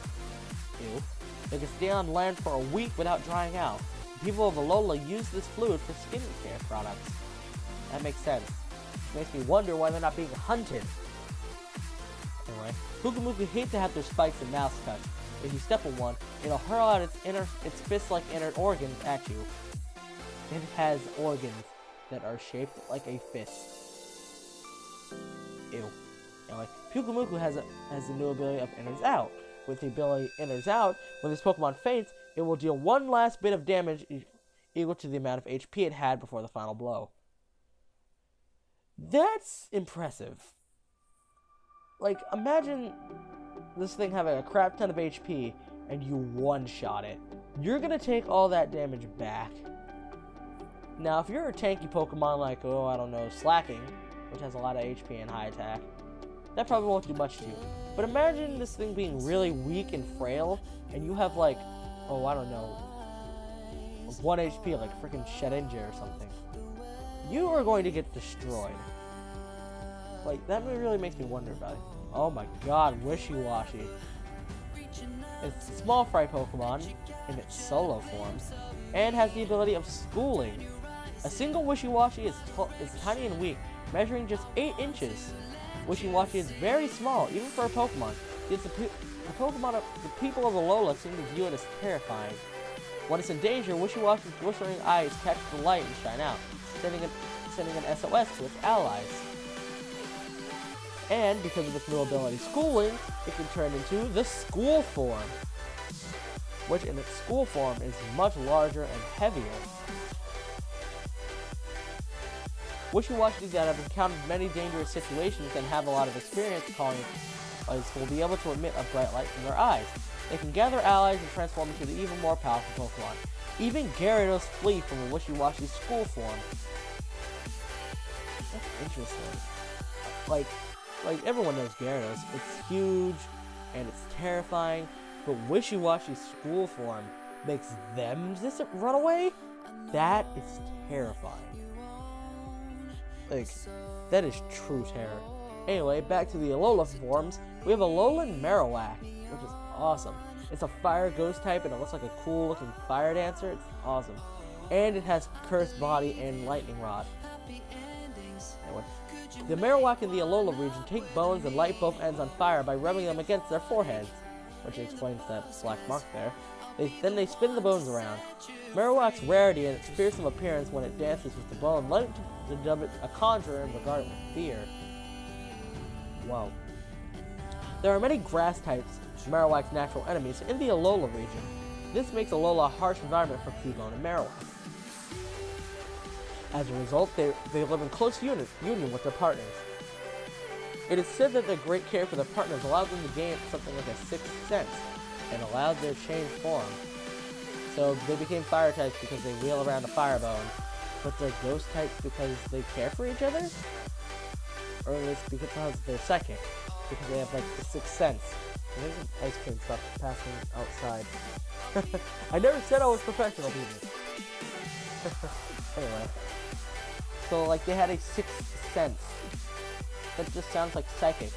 Ew. They can stay on land for a week without drying out. The people of Alola use this fluid for skincare products. That makes sense. Which makes me wonder why they're not being hunted. Anyway, Pyukumuku hate to have their spikes and mouths touched. If you step on one, it'll hurl out its fist-like inner organs at you. It has organs that are shaped like a fist. Ew. Anyway, Pyukumuku has the new ability of Enters Out. With the ability Enters Out, when this Pokemon faints, it will deal one last bit of damage equal to the amount of HP it had before the final blow. That's impressive. Like, imagine this thing having a crap ton of HP and you one-shot it. You're gonna take all that damage back. Now, if you're a tanky Pokemon like, oh, I don't know, Slacking, which has a lot of HP and high attack, that probably won't do much to you. But imagine this thing being really weak and frail, and you have like, oh, I don't know, 1 HP, like freaking Shedinja or something. You are going to get destroyed. Like, that really makes me wonder about it. Oh my god, Wishy-Washy. It's a small fry Pokemon in its solo form, and has the ability of schooling. A single Wishy-Washy is tiny and weak, measuring just 8 inches. Wishy-Washy is very small, even for a Pokemon. Yet the people of Alola seem to view it as terrifying. When it's in danger, Wishy-Washy's glistening eyes catch the light and shine out, sending an SOS to its allies. And because of its new ability, Schooling, it can turn into the School form, which in its School form is much larger and heavier. Wishy-Washies that have encountered many dangerous situations and have a lot of experience calling will be able to emit a bright light from their eyes. They can gather allies and transform into the even more powerful Pokemon. Even Gyarados flee from a Wishy-Washy School form. That's interesting. Like everyone knows Gyarados. It's huge and it's terrifying, but Wishy-Washy School form makes them just run away? That is terrifying. Like, that is true terror. Anyway, back to the Alola forms. We have Alolan Marowak, which is awesome. It's a fire ghost type and it looks like a cool looking fire dancer. It's awesome. And it has Cursed Body and Lightning Rod. Anyway, the Marowak in the Alola region take bones and light both ends on fire by rubbing them against their foreheads, which explains that black mark there. Then they spin the bones around. Marowak's rarity and its fearsome appearance when it dances with the bone led it to dub it a conjurer and regard it with fear. Wow. There are many grass types, Marowak's natural enemies, in the Alola region. This makes Alola a harsh environment for Cubone and Marowak. As a result, they live in close union with their partners. It is said that their great care for their partners allowed them to gain something like a sixth sense, and allowed their changed form. So they became fire types because they wheel around a fire bone, but they're ghost types because they care for each other? Or it's because they're psychic, because they have like the sixth sense. And there's an ice cream truck passing outside. I never said I was professional, people. Anyway. So like they had a sixth sense. That just sounds like psychic.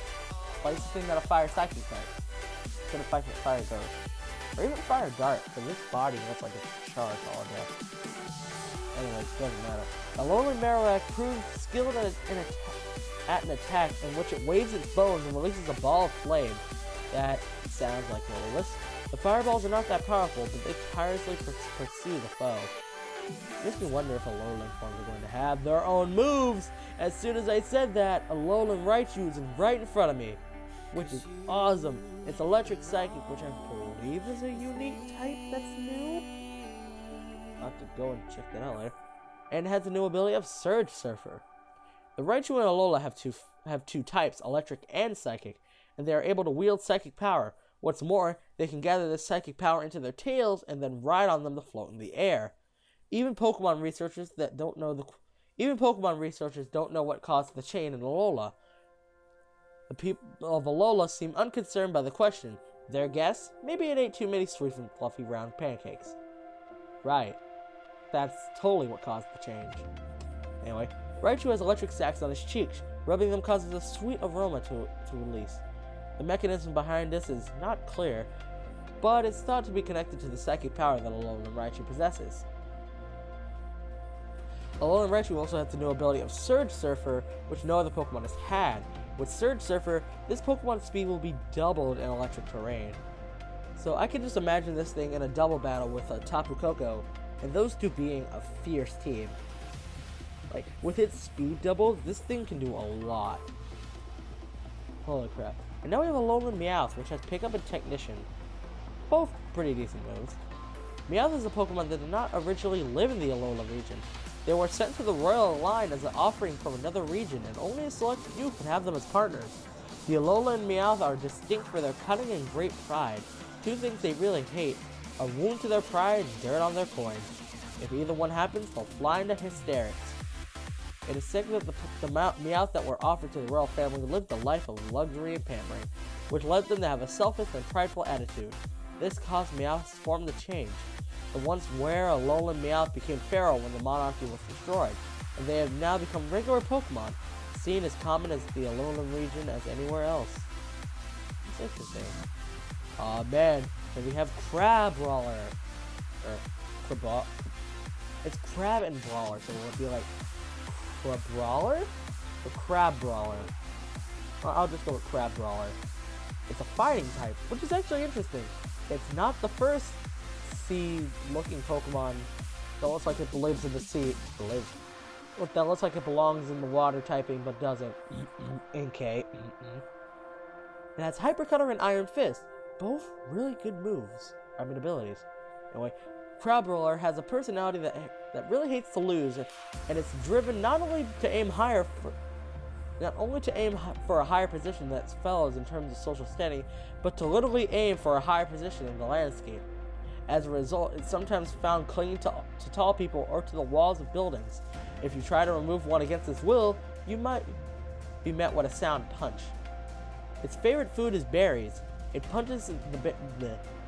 Why is the thing that a fire psychic type? Instead of fire ghost. Or even fire dart, because this body looks like it's charged all day. Anyway, it doesn't matter. Alolan Marowak proves skilled at an attack in which it waves its bones and releases a ball of flame. That sounds like Lilith. The fireballs are not that powerful, but they tirelessly pursue the foe. Makes me wonder if Alolan forms are going to have their own moves. As soon as I said that, Alolan Raichu is right in front of me, which is awesome. It's Electric Psychic, which I believe is a unique type that's new. I'll have to go and check that out later. And it has the new ability of Surge Surfer. The Raichu and Alola have two types, Electric and Psychic, and they are able to wield psychic power. What's more, they can gather this psychic power into their tails and then ride on them to float in the air. Even Pokemon researchers don't know what caused the chain in Alola. The people of Alola seem unconcerned by the question. Their guess? Maybe it ate too many sweet and fluffy round pancakes. Right. That's totally what caused the change. Anyway, Raichu has electric sacs on his cheeks. Rubbing them causes a sweet aroma to release. The mechanism behind this is not clear, but it's thought to be connected to the psychic power that Alolan Raichu possesses. Alolan Raichu also has the new ability of Surge Surfer, which no other Pokemon has had. With Surge Surfer, this Pokemon's speed will be doubled in electric terrain. So I can just imagine this thing in a double battle with a Tapu Koko, and those two being a fierce team. Like, with its speed doubled, this thing can do a lot. Holy crap. And now we have Alolan Meowth, which has Pickup and Technician. Both pretty decent moves. Meowth is a Pokemon that did not originally live in the Alola region. They were sent to the royal line as an offering from another region, and only a select few can have them as partners. The Alola and Meowth are distinct for their cunning and great pride. Two things they really hate: a wound to their pride and dirt on their coin. If either one happens, they'll fly into hysterics. It is said that the Meowth that were offered to the royal family lived a life of luxury and pampering, which led them to have a selfish and prideful attitude. This caused Meowth's form to change. The once rare Alolan Meowth became feral when the monarchy was destroyed, and they have now become regular Pokemon, seen as common as the Alolan region as anywhere else. interesting. Oh man, then we have Crab Brawler. It's Crab and Brawler, so it'll be like Brawler or Crab Brawler. I'll just go with Crab Brawler. It's a fighting type, which is actually interesting. It's not the first sea-looking Pokemon that looks like it lives in the sea. That looks like it belongs in the water typing, but doesn't. Okay. It has Hyper Cutter and Iron Fist. Both really good moves. I mean, abilities. Anyway, Crab Brawler has a personality that really hates to lose, and it's driven not only to aim for a higher position than its fellows in terms of social standing, but to literally aim for a higher position in the landscape. As a result, it's sometimes found clinging to tall people or to the walls of buildings. If you try to remove one against its will, you might be met with a sound punch. Its favorite food is berries. It punches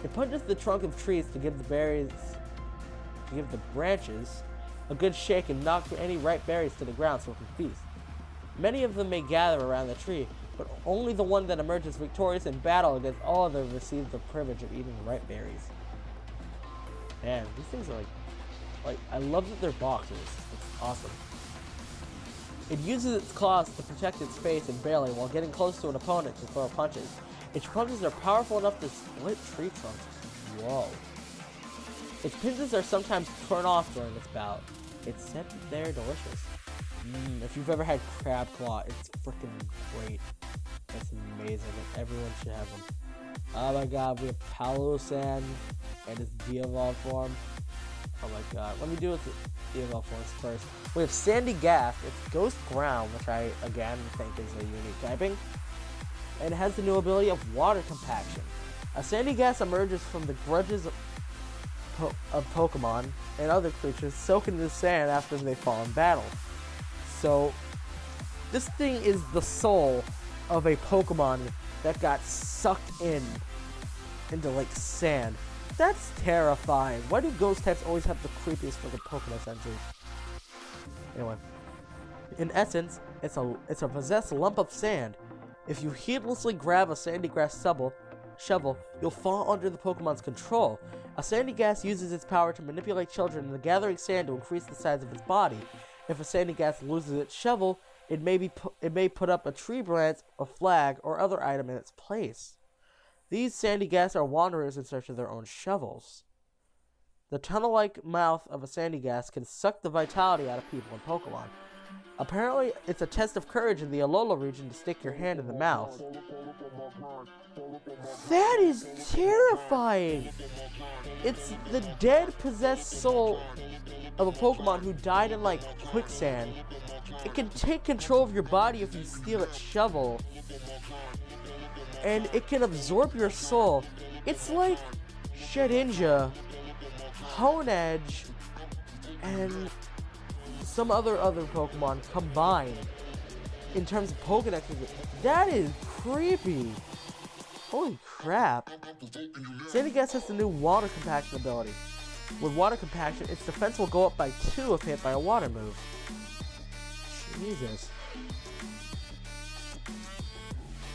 the trunk of trees to give the branches a good shake and knock any ripe berries to the ground so it can feast. Many of them may gather around the tree, but only the one that emerges victorious in battle against all others receives the privilege of eating the ripe berries. Man, these things are like I love that they're boxes. It's awesome. It uses its claws to protect its face and barely while getting close to an opponent to throw punches. Its punches are powerful enough to split tree trunks. Whoa. Its pincers are sometimes torn off during its bout. It's said that they're delicious. If you've ever had Crab Claw, it's freaking great. It's amazing, and everyone should have them. Oh my god, we have Palossand and its D-Evolve form. Oh my god, let me do it with the D-Evolve forms first. We have Sandygast, it's Ghost Ground, which I, again, think is a unique typing. And it has the new ability of Water Compaction. A Sandygast emerges from the grudges of Pokemon and other creatures soaked into the sand after they fall in battle. So, this thing is the soul of a Pokemon that got sucked into like sand. That's terrifying. Why do ghost types always have the creepiest fucking Pokemon sensors? Anyway, in essence, it's a possessed lump of sand. If you heedlessly grab a Sandygast shovel, you'll fall under the Pokemon's control. A Sandygast uses its power to manipulate children in the gathering sand to increase the size of its body. If a Sandygast loses its shovel, it may put up a tree branch, a flag, or other item in its place. These Sandygasts are wanderers in search of their own shovels. The tunnel-like mouth of a Sandygast can suck the vitality out of people and Pokemon. Apparently, it's a test of courage in the Alola region to stick your hand in the mouth. That is terrifying! It's the dead, possessed soul of a Pokemon who died in, like, quicksand. It can take control of your body if you steal its shovel. And it can absorb your soul. It's like Shedinja, Honedge, and some other Pokemon combined in terms of Pokedex. That is creepy. Holy crap. Sandygast has the new Water Compaction ability. With Water Compaction, its defense will go up by 2 if hit by a water move. Jesus.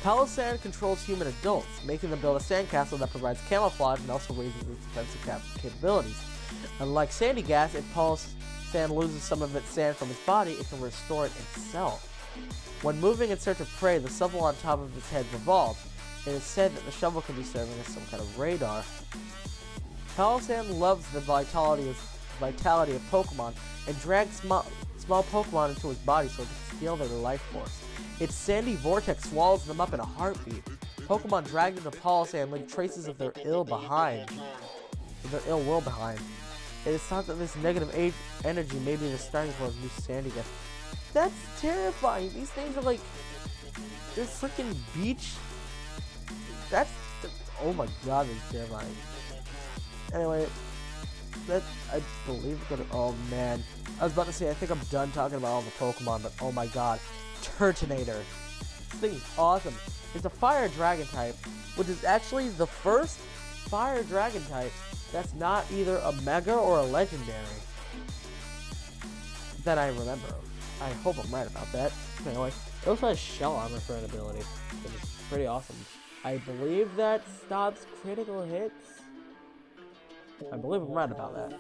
Palossand controls human adults, making them build a sandcastle that provides camouflage and also raises its defensive capabilities. Unlike Sandygast, if Palossand loses some of its sand from its body, it can restore it itself. When moving in search of prey, the shovel on top of its head revolves. It is said that the shovel can be serving as some kind of radar. Palossand loves the vitality of Pokemon and drags small Pokemon into his body so it can steal their life force. Its sandy vortex swallows them up in a heartbeat. Pokemon dragged into Palossand leave traces of their ill will behind. It is thought that this negative energy may be the starting point of new Sandygast. That's terrifying. These things are like, they're freaking beach. Oh my god, that's terrifying. Anyway, I believe oh man. I was about to say, I think I'm done talking about all the Pokemon, but oh my god. Turtonator. This thing is awesome. It's a fire dragon type, which is actually the first fire dragon type that's not either a mega or a legendary that I remember. I hope I'm right about that. Anyway, it also has shell armor for an ability, which is pretty awesome. I believe that stops critical hits. I believe I'm right about that.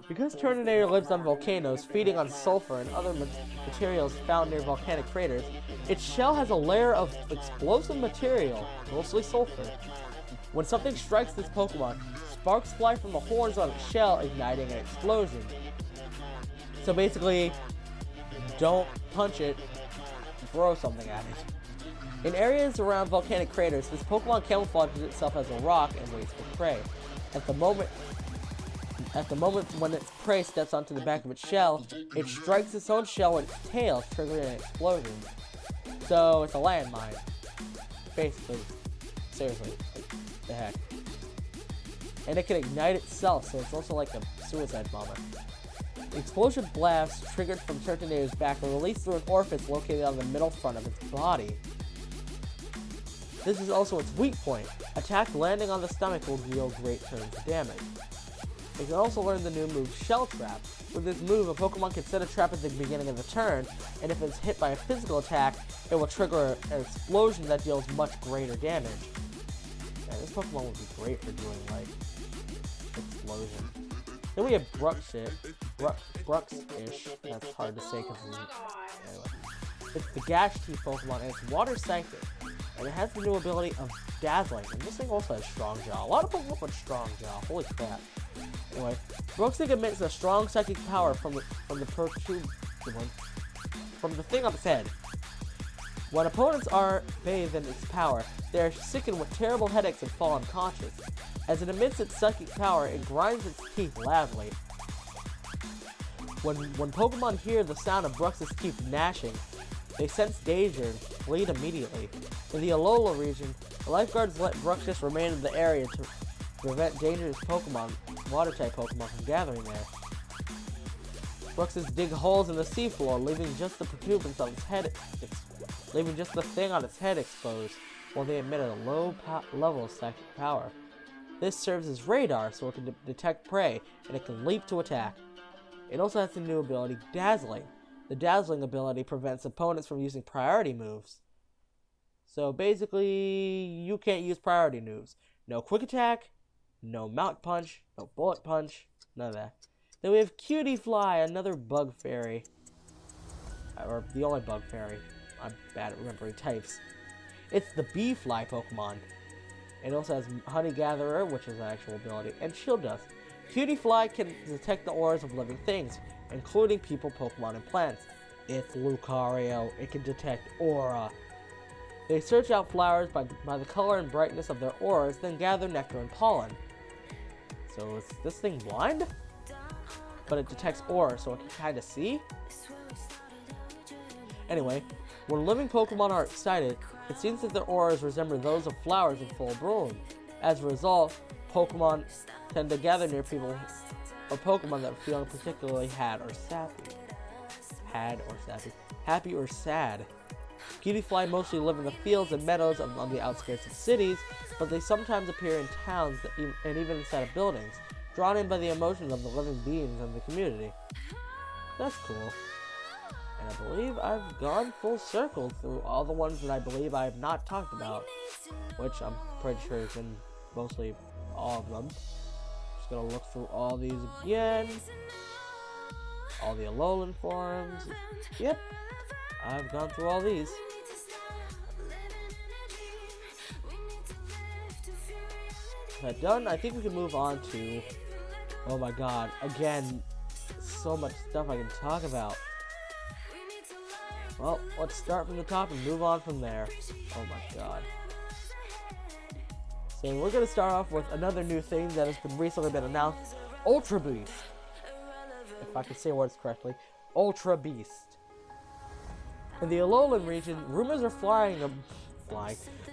Because Turtonator lives on volcanoes, feeding on sulfur and other materials found near volcanic craters, its shell has a layer of explosive material, mostly sulfur. When something strikes this Pokemon, sparks fly from the horns on its shell, igniting an explosion. So basically, don't punch it, throw something at it. In areas around volcanic craters, this Pokemon camouflages itself as a rock and waits for prey. At the moment when its prey steps onto the back of its shell, it strikes its own shell with its tail, triggering an explosion. So it's a landmine. Basically. Seriously. Like, the heck. And it can ignite itself, so it's also like a suicide bomber. The explosion blasts triggered from Turtonator's back are released through an orifice located on the middle front of its body. This is also its weak point. Attack landing on the stomach will deal great turns of damage. You can also learn the new move Shell Trap. With this move, a Pokemon can set a trap at the beginning of the turn, and if it's hit by a physical attack, it will trigger an explosion that deals much greater damage. Yeah, this Pokemon would be great for doing, like, explosion. Then we have Bruxish. That's hard to say because anyway. It's the Gash Teeth Pokemon, and it's Water Psychic. And it has the new ability of Dazzling, and this thing also has Strong Jaw. A lot of Pokemon with Strong Jaw, holy crap. Anyway, Bruxish emits a strong psychic power from the thing on its head. When opponents are bathed in its power, they are sickened with terrible headaches and fall unconscious. As it emits its psychic power, it grinds its teeth loudly. When Pokemon hear the sound of Bruxish's teeth gnashing, they sense danger and flee immediately. In the Alola region, the lifeguards let Bruxish remain in the area to prevent dangerous Pokemon, Water-type Pokemon, from gathering there. Bruxish dig holes in the seafloor, leaving just the protuberance on its head, leaving just the thing on its head exposed, while they emit a low level of psychic power. This serves as radar, so it can detect prey, and it can leap to attack. It also has the new ability, Dazzling. The Dazzling ability prevents opponents from using priority moves. So basically, you can't use priority moves. No Quick Attack, no Mount Punch, no Bullet Punch, none of that. Then we have Cutiefly, another bug fairy. Or the only bug fairy. I'm bad at remembering types. It's the Bee-Fly Pokemon. It also has Honey Gatherer, which is an actual ability, and Shield Dust. Cutiefly can detect the auras of living things, including people, Pokemon, and plants. It's Lucario. It can detect aura. They search out flowers by the color and brightness of their auras, then gather nectar and pollen. So is this thing blind? But it detects aura, so it can kind of see? Anyway, when living Pokemon are excited, it seems that their auras resemble those of flowers in full bloom. As a result, Pokemon tend to gather near people or Pokemon that are feeling particularly happy or sad. Cutiefly mostly live in the fields and meadows on the outskirts of cities, but they sometimes appear in towns and even inside of buildings, drawn in by the emotions of the living beings in the community. That's cool. And I believe I've gone full circle through all the ones that I believe I have not talked about, which I'm pretty sure has been mostly all of them. Just gonna look through all these again. All the Alolan forms. Yep, I've gone through all these. That done, I think we can move on to, oh my god, again, so much stuff I can talk about. Well, let's start from the top and move on from there. Oh my god. So we're going to start off with another new thing that has recently been announced. Ultra Beast. If I can say words correctly. Ultra Beast. In the Alolan region, rumors are flying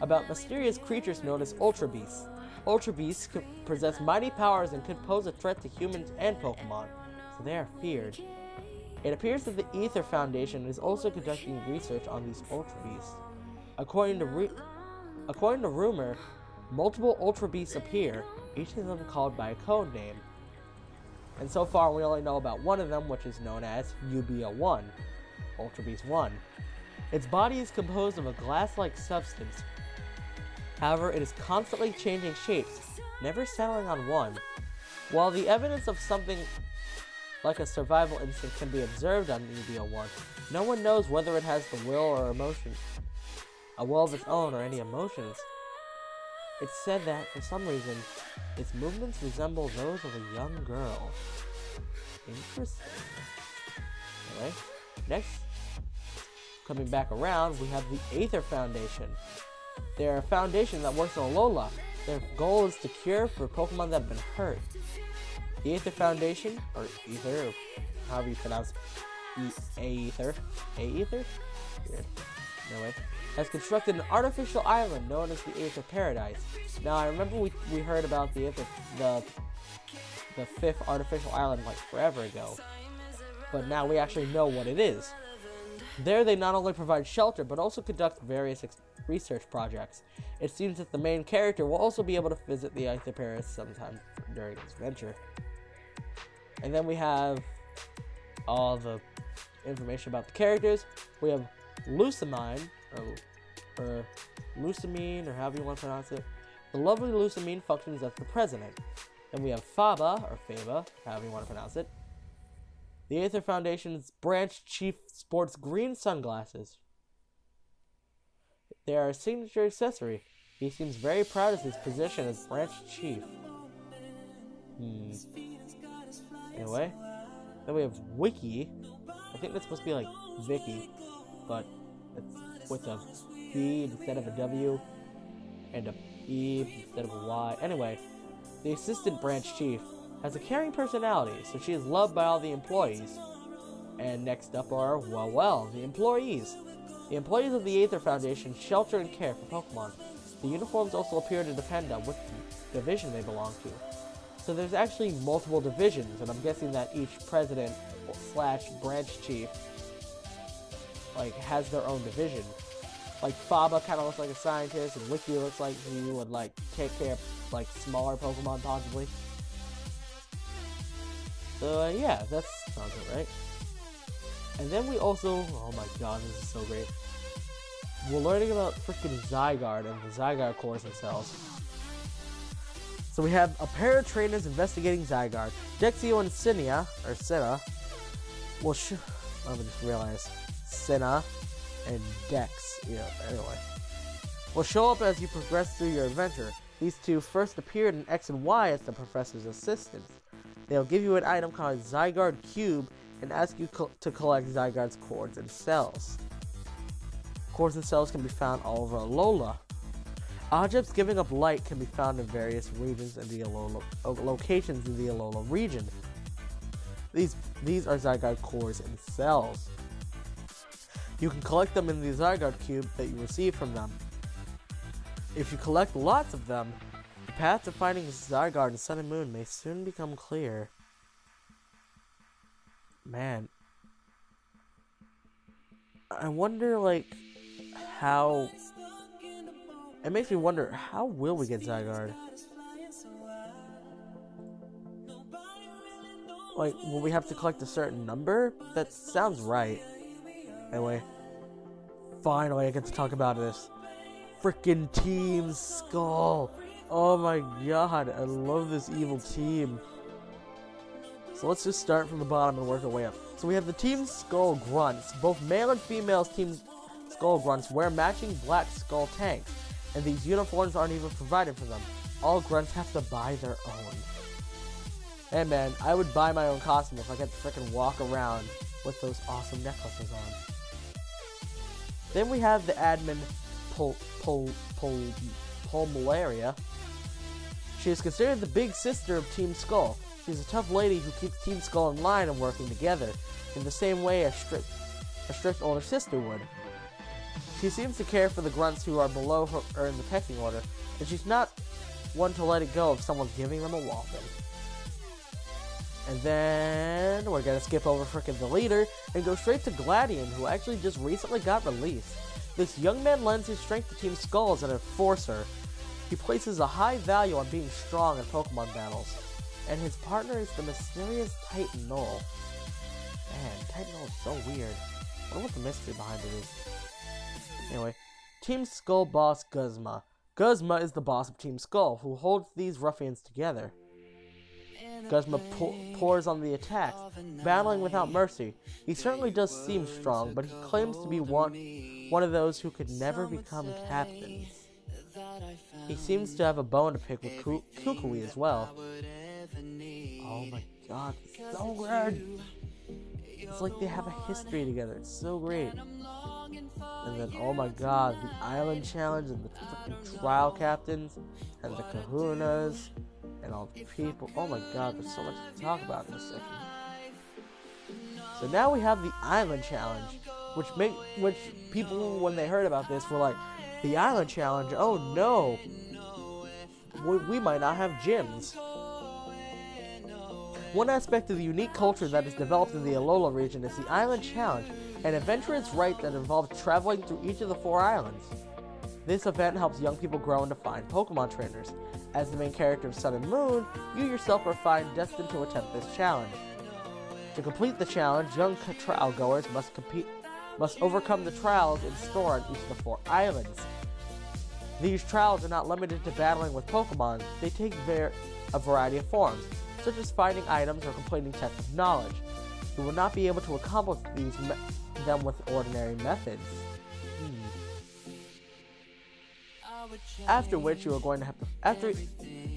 about mysterious creatures known as Ultra Beasts. Ultra Beasts could possess mighty powers and could pose a threat to humans and Pokemon, so they are feared. It appears that the Ether Foundation is also conducting research on these Ultra Beasts. According to rumor, multiple Ultra Beasts appear, each of them called by a code name. And so far we only know about one of them, which is known as Ubia-1, Ultra Beast 1. Its body is composed of a glass-like substance. However, it is constantly changing shapes, never settling on one. While the evidence of something like a survival instinct can be observed on EV-01, no one knows whether it has the will or emotion, a will of its own or any emotions. It's said that, for some reason, its movements resemble those of a young girl. Interesting. Anyway, next, coming back around, we have the Aether Foundation. They're a foundation that works on Alola. Their goal is to cure for Pokemon that have been hurt. The Aether Foundation, or Ether, or however you pronounce Aether? Weird. Anyway, has constructed an artificial island known as the Aether Paradise. Now, I remember we heard about the fifth artificial island like forever ago, but now we actually know what it is. There, they not only provide shelter, but also conduct various research projects. It seems that the main character will also be able to visit the Aether Paradise sometime during this venture. And then we have all the information about the characters. We have Lusamine, or Lusamine, or however you want to pronounce it. The lovely Lusamine functions as the president. Then we have Faba, or Faba, however you want to pronounce it. The Aether Foundation's branch chief sports green sunglasses. They are a signature accessory. He seems very proud of his position as branch chief. Anyway, then we have Wiki. I think that's supposed to be like Vicky, but it's with a B instead of a W, and a E instead of a Y. Anyway, the assistant branch chief has a caring personality, so she is loved by all the employees. And next up are, well, the employees. The employees of the Aether Foundation shelter and care for Pokemon. The uniforms also appear to depend on which division they belong to. So there's actually multiple divisions, and I'm guessing that each president / branch chief has their own division. Like Faba kind of looks like a scientist, and Wiki looks like he would take care of smaller Pokemon possibly. So yeah, that sounds good, right? And then we also, oh my god, this is so great. We're learning about freaking Zygarde and the Zygarde cores themselves. So we have a pair of trainers investigating Zygarde. Dexio and Cinna, well, let me just realize, Cinna and Dex, anyway, will show up as you progress through your adventure. These two first appeared in X and Y as the professor's assistants. They'll give you an item called Zygarde Cube and ask you to collect Zygarde's cores and cells. Cores and cells can be found all over Alola. Objects giving up light can be found in various regions in the Alola locations in the Alola region. These are Zygarde cores and cells. You can collect them in the Zygarde Cube that you receive from them. If you collect lots of them, the path to finding Zygarde in Sun and Moon may soon become clear. Man. I wonder, how... It makes me wonder, how will we get Zygarde? Will we have to collect a certain number? That sounds right. Anyway. Finally, I get to talk about this. Frickin' Team Skull! Oh my god, I love this evil team. So let's just start from the bottom and work our way up. So we have the Team Skull Grunts. Both male and female Team Skull Grunts wear matching black skull tanks, and these uniforms aren't even provided for them. All Grunts have to buy their own. Hey man, I would buy my own costume if I could frickin' walk around with those awesome necklaces on. Then we have the admin Pulmonaria. She is considered the big sister of Team Skull. She's a tough lady who keeps Team Skull in line and working together, in the same way a strict older sister would. She seems to care for the Grunts who are below her in the pecking order, and she's not one to let it go if someone's giving them a whopping. And then we're gonna skip over frickin' the leader and go straight to Gladion, who actually just recently got released. This young man lends his strength to Team Skull as an enforcer. He places a high value on being strong in Pokemon battles. And his partner is the mysterious Titan Null. Man, Titan Null is so weird. I wonder what the mystery behind it is. Anyway, Team Skull boss Guzma. Guzma is the boss of Team Skull, who holds these ruffians together. Guzma pours on the attacks, battling without mercy. He certainly does seem strong, but he claims to be one of those who could never become captains. He seems to have a bone to pick with Kukui as well. Oh my god, it's so good! It's like they have a history together, it's so great. And then, oh my god, the island challenge and the freaking trial captains and the kahunas and all the people. Oh my god, there's so much to talk about in this section. So now we have the island challenge, which people, when they heard about this, were like, the island challenge, oh no, we might not have gyms. One aspect of the unique culture that is developed in the Alola region is the Island Challenge, an adventurous rite that involves traveling through each of the 4 islands. This event helps young people grow and define Pokemon trainers. As the main character of Sun and Moon, you yourself are destined to attempt this challenge. To complete the challenge, young trial goers must overcome the trials in store on each of the 4 islands. These trials are not limited to battling with Pokemon, they take a variety of forms, such as finding items or completing tests of knowledge. You will not be able to accomplish them with ordinary methods. After which you are going to have to...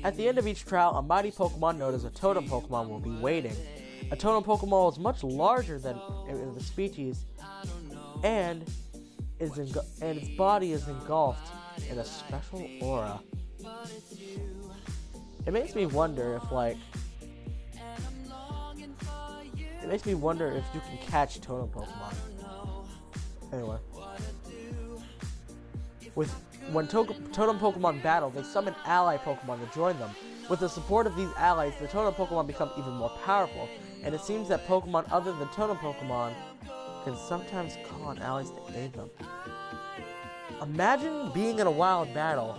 At the end of each trial, a mighty Pokemon known as a Totem Pokemon will be waiting. A Totem Pokemon is much larger than the species, and its body is engulfed in a special aura. It makes me wonder if, like... It makes me wonder if you can catch Totem Pokemon. Anyway. When Totem Pokemon battle, they summon ally Pokemon to join them. With the support of these allies, the Totem Pokemon become even more powerful, and it seems that Pokemon other than Totem Pokemon can sometimes call on allies to aid them. Imagine being in a wild battle,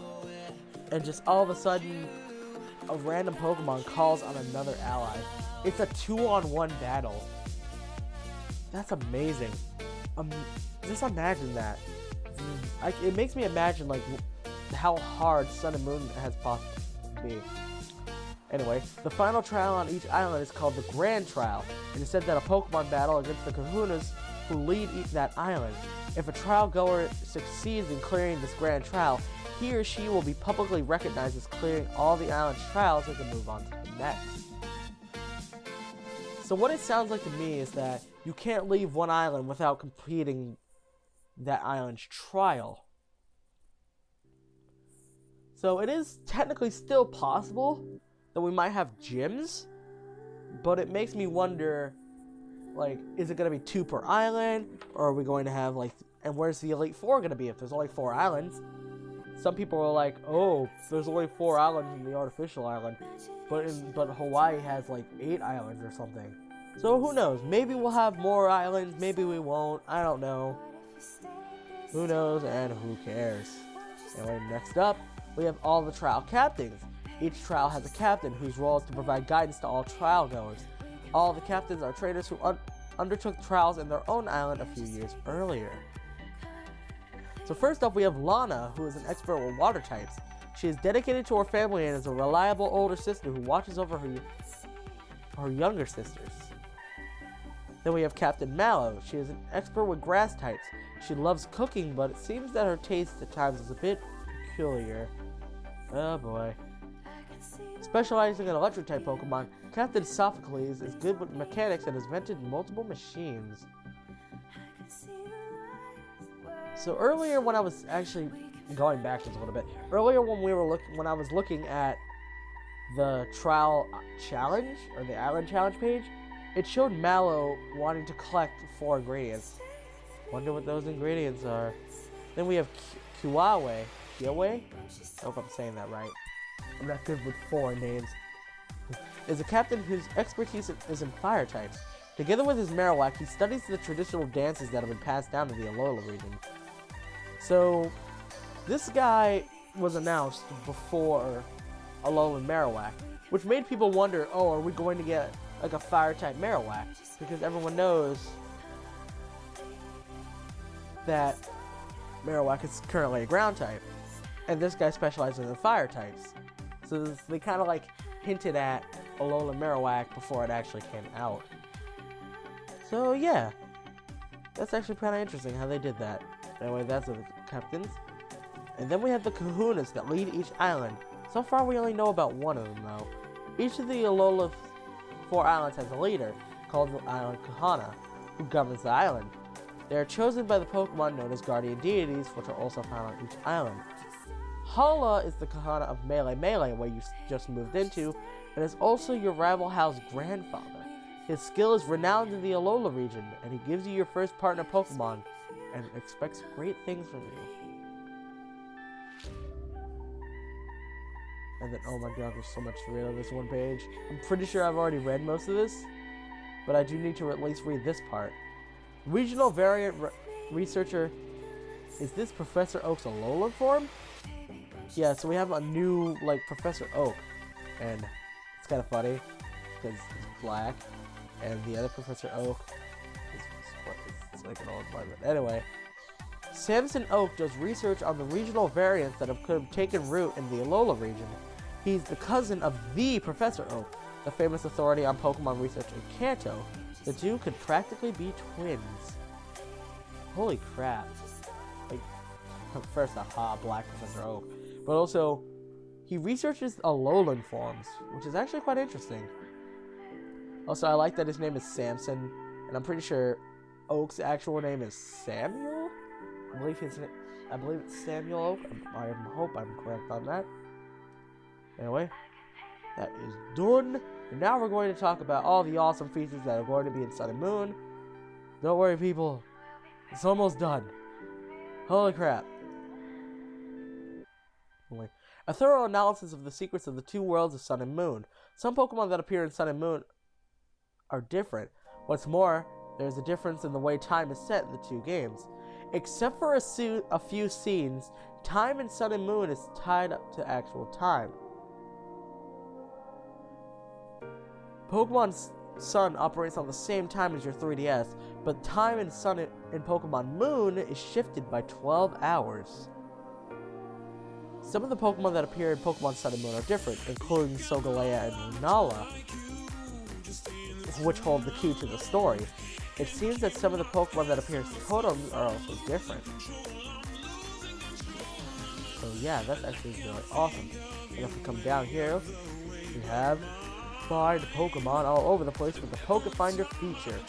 and just all of a sudden, a random Pokemon calls on another ally. It's a 2-on-1 battle. That's amazing. Just imagine that. It makes me imagine like how hard Sun and Moon has possibly to be. Anyway, the final trial on each island is called the Grand Trial, and it's said that a Pokemon battle against the Kahunas who lead that island. If a trial goer succeeds in clearing this Grand Trial, he or she will be publicly recognized as clearing all the island's trials and can move on to the next. So what it sounds like to me is that you can't leave one island without completing that island's trial. So it is technically still possible that we might have gyms, but it makes me wonder, like, is it going to be 2 per island, or are we going to have, like, and where's the Elite Four going to be if there's only 4 islands? Some people are like, oh, there's only 4 islands in the artificial island, but Hawaii has like 8 islands or something. So who knows? Maybe we'll have more islands, maybe we won't, I don't know. Who knows and who cares? Anyway, next up, we have all the trial captains. Each trial has a captain whose role is to provide guidance to all trial goers. All the captains are trainers who undertook trials in their own island a few years earlier. So first up we have Lana, who is an expert with water types. She is dedicated to her family and is a reliable older sister who watches over her younger sisters. Then we have Captain Mallow. She is an expert with grass types. She loves cooking, but it seems that her taste at times is a bit peculiar. Oh boy. Specializing in electric type Pokemon, Captain Sophocles is good with mechanics and has invented multiple machines. So earlier when I was actually going backwards a little bit, earlier when I was looking at the trial challenge or the island challenge page, it showed Mallow wanting to collect 4 ingredients. Wonder what those ingredients are. Then we have Kiawe. I hope I'm saying that right. I'm not good with foreign names. Is a captain whose expertise is in fire types. Together with his Marowak, he studies the traditional dances that have been passed down to the Alola region. So, this guy was announced before Alolan Marowak, which made people wonder, oh, are we going to get like a fire type Marowak? Because everyone knows that Marowak is currently a ground type. and this guy specializes in fire types. So they kind of like hinted at Alola Marowak before it actually came out. So yeah, that's actually kind of interesting how they did that. Anyway, that's the captains. And then we have the Kahunas that lead each island. So far we only know about one of them though. Each of the Alola 4 islands has a leader, called the Island Kahana, who governs the island. They are chosen by the Pokemon known as Guardian Deities, which are also found on each island. Hala is the Kahana of Melee, where you just moved into, and is also your rival Hal's grandfather. His skill is renowned in the Alola region, and he gives you your first partner Pokemon, and expects great things from you. And then, oh my god, there's so much to read on this one page. I'm pretty sure I've already read most of this, but I do need to at least read this part. Regional variant researcher, is this Professor Oak's Alolan form? Yeah, so we have a new, like, Professor Oak, and it's kind of funny, because he's black, and the other Professor Oak is like an old one. But anyway, Samson Oak does research on the regional variants that could have taken root in the Alola region. He's the cousin of the Professor Oak, the famous authority on Pokemon research in Kanto. The two could practically be twins. Holy crap. Like, first, black Professor Oak. But also, he researches Alolan forms, which is actually quite interesting. Also, I like that his name is Samson, and I'm pretty sure Oak's actual name is Samuel? I believe it's Samuel Oak. I hope I'm correct on that. Anyway, that is done. And now we're going to talk about all the awesome features that are going to be in Sun and Moon. Don't worry, people. It's almost done. Holy crap. Anyway, a thorough analysis of the secrets of the two worlds of Sun and Moon. Some Pokemon that appear in Sun and Moon are different. What's more, there's a difference in the way time is set in the two games. Except for a few scenes, time in Sun and Moon is tied up to actual time. Pokemon Sun operates on the same time as your 3DS, but time in Sun and Pokemon Moon is shifted by 12 hours. Some of the Pokemon that appear in Pokemon Sun and Moon are different, including Solgaleo and Lunala, which hold the key to the story. It seems that some of the Pokemon that appear as totems are also different. So yeah, that's actually really awesome. And if we come down here, we have Find Pokemon all over the place with the Poke Finder feature,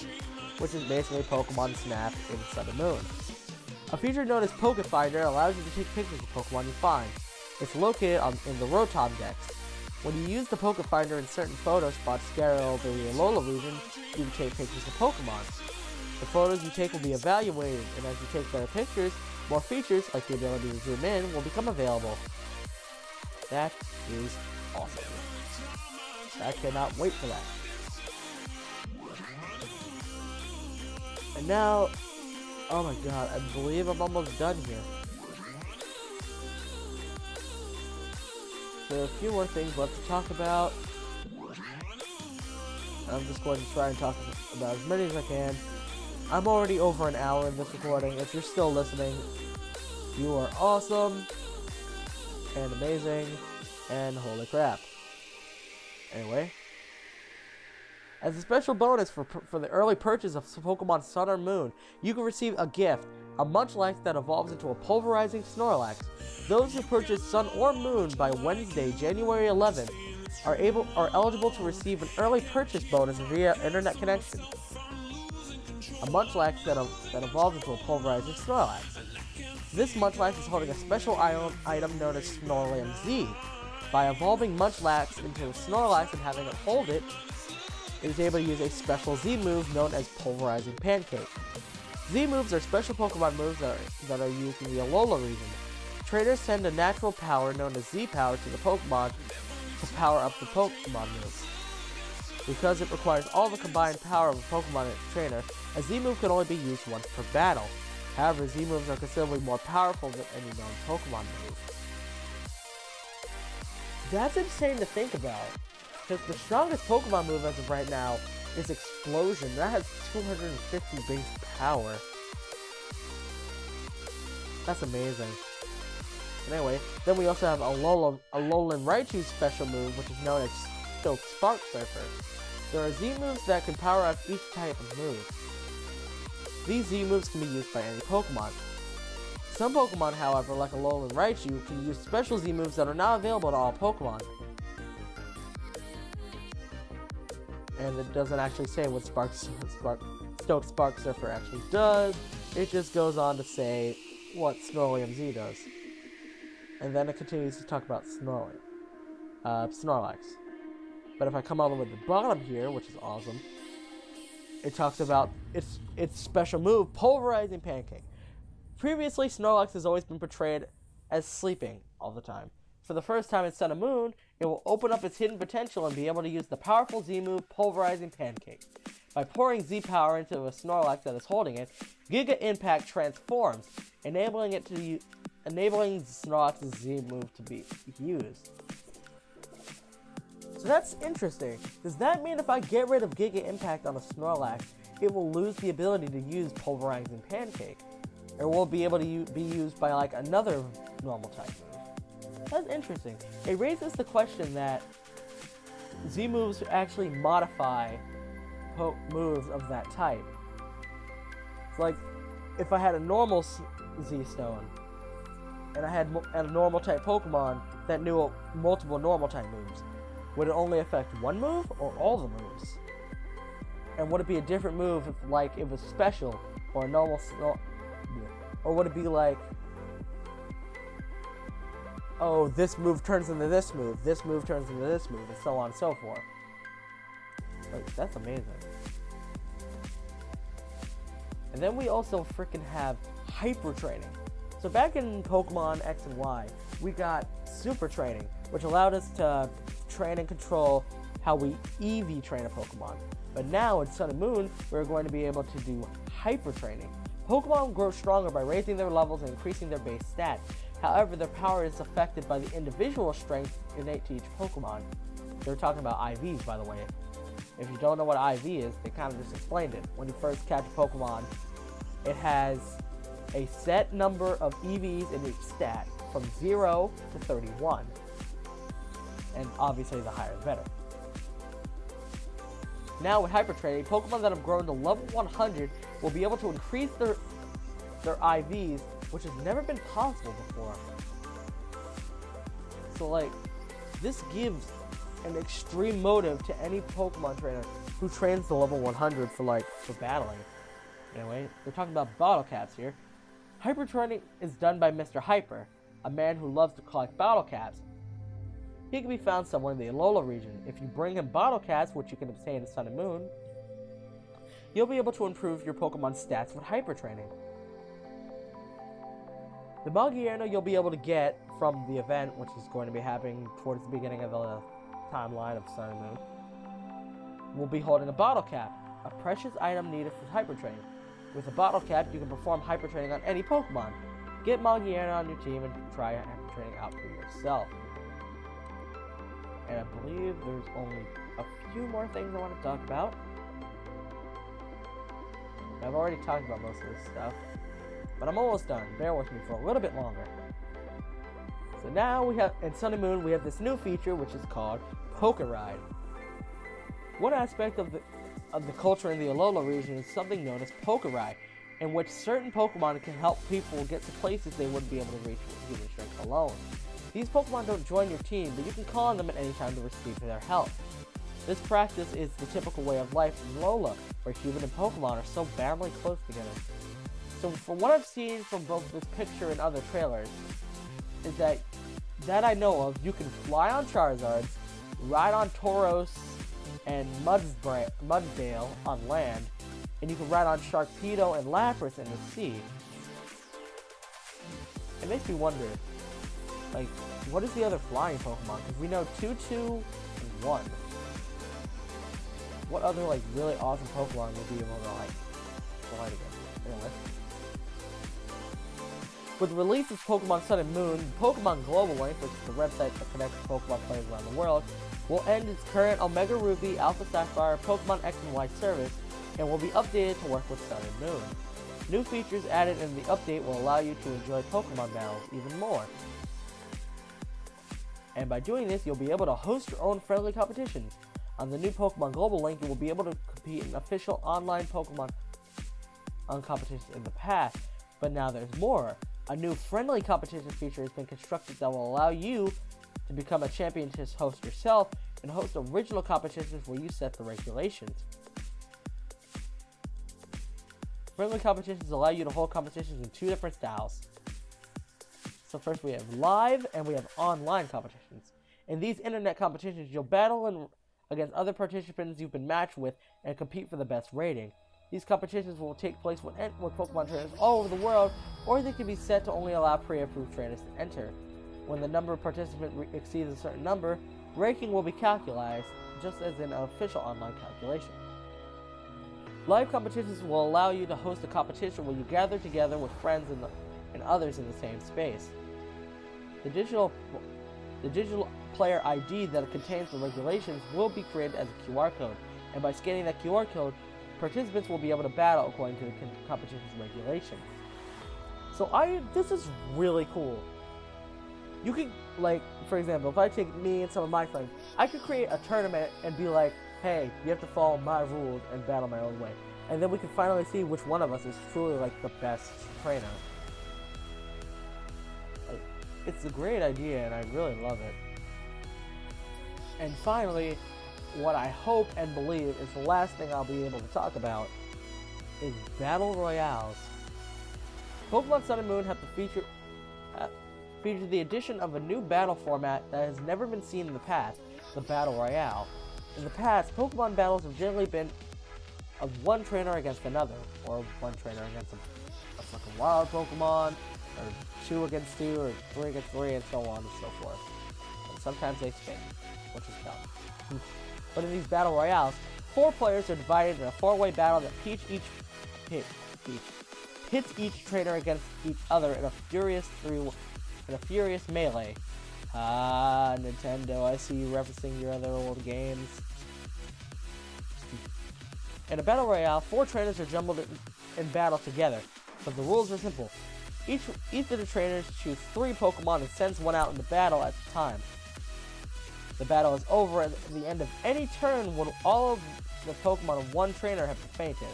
which is basically Pokemon Snap in Sun and Moon. A feature known as Poke Finder allows you to take pictures of Pokemon you find. It's located in the Rotom Dex. When you use the Poke Finder in certain photo spots scattered over the Alola region, you can take pictures of Pokemon. The photos you take will be evaluated, and as you take better pictures, more features, like the ability to zoom in, will become available. That is awesome. I cannot wait for that. And now, oh my god, I believe I'm almost done here. So a few more things left to talk about. I'm just going to try and talk about as many as I can. I'm already over an hour in this recording. If you're still listening, you are awesome and amazing and holy crap. Anyway, as a special bonus for the early purchase of Pokemon Sun or Moon, you can receive a gift, a Munchlax that evolves into a pulverizing Snorlax. Those who purchase Sun or Moon by Wednesday, January 11th, are eligible to receive an early purchase bonus via internet connection. A Munchlax that evolves into a pulverizing Snorlax. This Munchlax is holding a special item known as Snorlax Z. By evolving Munchlax into a Snorlax and having it hold it, it is able to use a special Z move known as Pulverizing Pancake. Z moves are special Pokemon moves that are used in the Alola region. Trainers send a natural power known as Z power to the Pokemon to power up the Pokemon moves. Because it requires all the combined power of a Pokemon and its trainer, a Z move can only be used once per battle. However, Z moves are considerably more powerful than any known Pokemon move. That's insane to think about, because the strongest Pokemon move as of right now is Explosion. That has 250 base power. That's amazing. But anyway, then we also have Alolan Raichu's special move, which is known as Silk Spark Surfer. There are Z moves that can power up each type of move. These Z moves can be used by any Pokemon. Some Pokemon, however, like Alolan Raichu, can use special Z moves that are not available to all Pokemon. And it doesn't actually say what Silk Spark Surfer actually does. It just goes on to say what Snorlax Z does. And then it continues to talk about Snorlax. But if I come all the way to the bottom here, which is awesome, it talks about its special move, Pulverizing Pancake. Previously, Snorlax has always been portrayed as sleeping all the time. For the first time in Sun and Moon, it will open up its hidden potential and be able to use the powerful Z move, Pulverizing Pancake. By pouring Z power into a Snorlax that is holding it, Giga Impact transforms, enabling Snorlax's Z move to be used. So that's interesting. Does that mean if I get rid of Giga Impact on a Snorlax, it will lose the ability to use Pulverizing Pancake? Or will it be able to be used by like another normal type move? That's interesting. It raises the question that Z moves actually modify moves of that type. It's like if I had a normal Z Stone and I had a normal type Pokemon that knew multiple normal type moves, would it only affect one move or all the moves? And would it be a different move if like it was special or a normal, or would it be like, oh, this move turns into this move turns into this move, and so on and so forth. Like, that's amazing. And then we also freaking have Hyper Training. So back in Pokemon X and Y, we got Super Training, which allowed us to train and control how we EV train a Pokemon. But now in Sun and Moon, we're going to be able to do Hyper Training. Pokemon grow stronger by raising their levels and increasing their base stats. However, their power is affected by the individual strength innate to each Pokemon. They're talking about IVs, by the way. If you don't know what IV is, they kind of just explained it. When you first catch a Pokemon, it has a set number of EVs in each stat, from 0 to 31. And obviously, the higher the better. Now, with Hyper Training, Pokemon that have grown to level 100 will be able to increase their IVs, which has never been possible before. So, like, this gives an extreme motive to any Pokemon trainer who trains to level 100 for battling. Anyway, we're talking about bottle caps here. Hyper Training is done by Mr. Hyper, a man who loves to collect bottle caps. He can be found somewhere in the Alola region. If you bring him bottle caps, which you can obtain in Sun and Moon, you'll be able to improve your Pokemon's stats with Hyper Training. The Magearna you'll be able to get from the event, which is going to be happening towards the beginning of the timeline of Sun and Moon, will be holding a bottle cap, a precious item needed for Hyper Training. With a bottle cap, you can perform Hyper Training on any Pokemon. Get Magearna on your team and try Hyper Training out for yourself. And I believe there's only a few more things I want to talk about. I've already talked about most of this stuff, but I'm almost done. Bear with me for a little bit longer. So now we have, in Sun and Moon, we have this new feature which is called Poke Ride. One aspect of the culture in the Alola region is something known as Poke Ride, in which certain Pokemon can help people get to places they wouldn't be able to reach with human strength alone. These Pokemon don't join your team, but you can call on them at any time to receive their help. This practice is the typical way of life in Alola, where human and Pokemon are so badly close together. So from what I've seen from both this picture and other trailers, is that I know of, you can fly on Charizards, ride on Tauros and Mudsdale on land, and you can ride on Sharpedo and Lapras in the sea. It makes me wonder, like, what is the other flying Pokemon? Because we know 2, 2, and 1. What other, like, really awesome Pokemon would be able to, like, fly together? Anyway. With the release of Pokemon Sun and Moon, Pokemon Global Link, which is the website that connects Pokemon players around the world, will end its current Omega Ruby, Alpha Sapphire, Pokemon X and Y service, and will be updated to work with Sun and Moon. New features added in the update will allow you to enjoy Pokemon battles even more. And by doing this, you'll be able to host your own friendly competitions. On the new Pokemon Global link, you will be able to compete in official online Pokemon competitions in the past, but now there's more. A new friendly competition feature has been constructed that will allow you to become a championship host yourself and host original competitions where you set the regulations. Friendly competitions allow you to hold competitions in two different styles. So first we have live and we have online competitions. In these internet competitions, you'll battle against other participants you've been matched with and compete for the best rating. These competitions will take place with Pokemon trainers all over the world, or they can be set to only allow pre-approved trainers to enter. When the number of participants exceeds a certain number, ranking will be calculated, just as in an official online calculation. Live competitions will allow you to host a competition where you gather together with friends and others in the same space. The digital player ID that contains the regulations will be created as a QR code, and by scanning that QR code, participants will be able to battle according to the competition's regulations. So this is really cool. You can, like, for example, if I take me and some of my friends, I could create a tournament and be like, hey, you have to follow my rules and battle my own way. And then we can finally see which one of us is truly, like, the best trainer. Like, it's a great idea, and I really love it. And finally, what I hope and believe is the last thing I'll be able to talk about is Battle Royales. Pokemon Sun and Moon have to feature the addition of a new battle format that has never been seen in the past, the Battle Royale. In the past, Pokemon battles have generally been of one trainer against another, or one trainer against a fucking wild Pokemon, or 2 against 2, or 3 against 3, and so on and so forth. And sometimes they spin, which is dumb. But in these Battle Royales, 4 players are divided in a 4-way battle that pits each trainer against each other in a furious melee. Ah, Nintendo, I see you referencing your other old games. In a Battle Royale, 4 trainers are jumbled in battle together, but the rules are simple. Each of the trainers choose 3 Pokemon and sends one out into battle at a time. The battle is over at the end of any turn when all of the Pokemon of one trainer have fainted.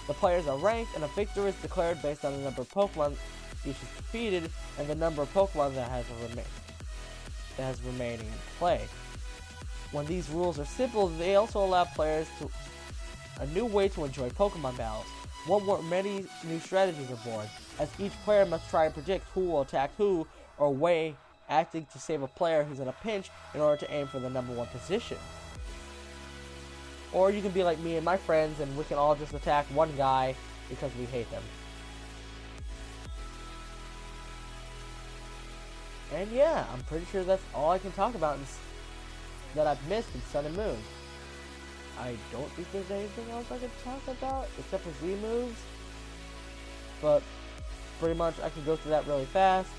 The players are ranked, and a victor is declared based on the number of Pokemon each is defeated and the number of Pokemon that has remaining in play. When these rules are simple, they also allow players a new way to enjoy Pokemon battles, one where many new strategies are born, as each player must try and predict who will attack who, or way acting to save a player who's in a pinch in order to aim for the number 1 position. Or you can be like me and my friends and we can all just attack one guy because we hate them. And yeah, I'm pretty sure that's all I can talk about that I've missed in Sun and Moon. I don't think there's anything else I can talk about except for Z moves. But pretty much I can go through that really fast.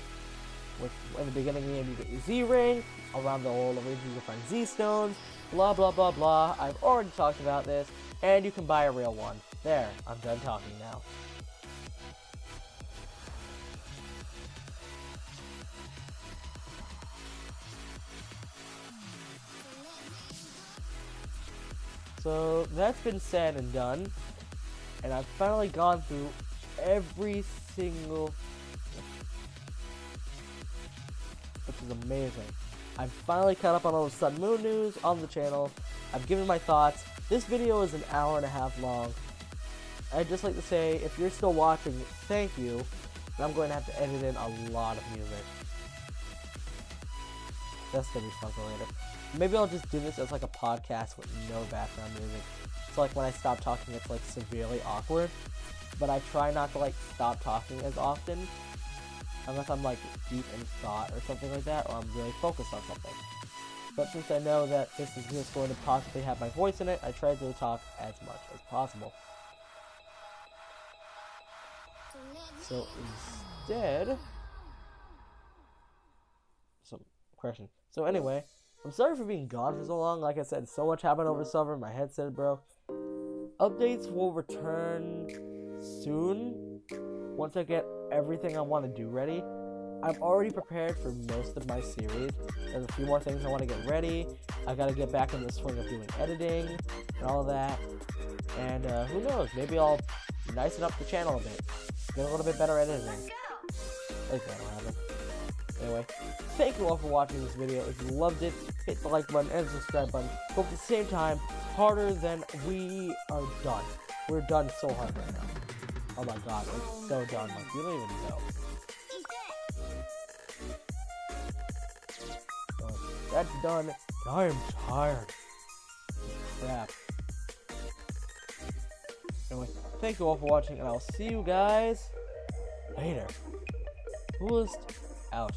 In the beginning of the game you get your Z ring, around the whole region you find Z stones, blah blah blah blah. I've already talked about this, and you can buy a real one. There, I'm done talking now. So that's been said and done, and I've finally gone through every single, which is amazing. I've finally caught up on all the Sun Moon news on the channel. I've given my thoughts. This video is an hour and a half long. I'd just like to say, if you're still watching, thank you. And I'm going to have to edit in a lot of music. That's going to be fun for later. Maybe I'll just do this as like a podcast with no background music. So like when I stop talking, it's like severely awkward. But I try not to like stop talking as often. Unless I'm like deep in thought or something like that, or I'm really focused on something. But since I know that this is just going to possibly have my voice in it, I try to talk as much as possible. So instead, some question. So anyway, I'm sorry for being gone for so long. Like I said, so much happened over summer. My headset broke. Updates will return soon. Once I get everything I want to do ready. I'm already prepared for most of my series. There's a few more things I want to get ready. I gotta get back in the swing of doing editing and all that. And who knows? Maybe I'll nicen up the channel a bit. Get a little bit better at editing. Like that'll happen. Anyway, thank you all for watching this video. If you loved it, hit the like button and subscribe button. But at the same time, harder than we are done. We're done so hard right now. Oh my god, like so done. Like you don't even know. That's done. I am tired. Crap. Anyway, thank you all for watching, and I'll see you guys later. Coolest out.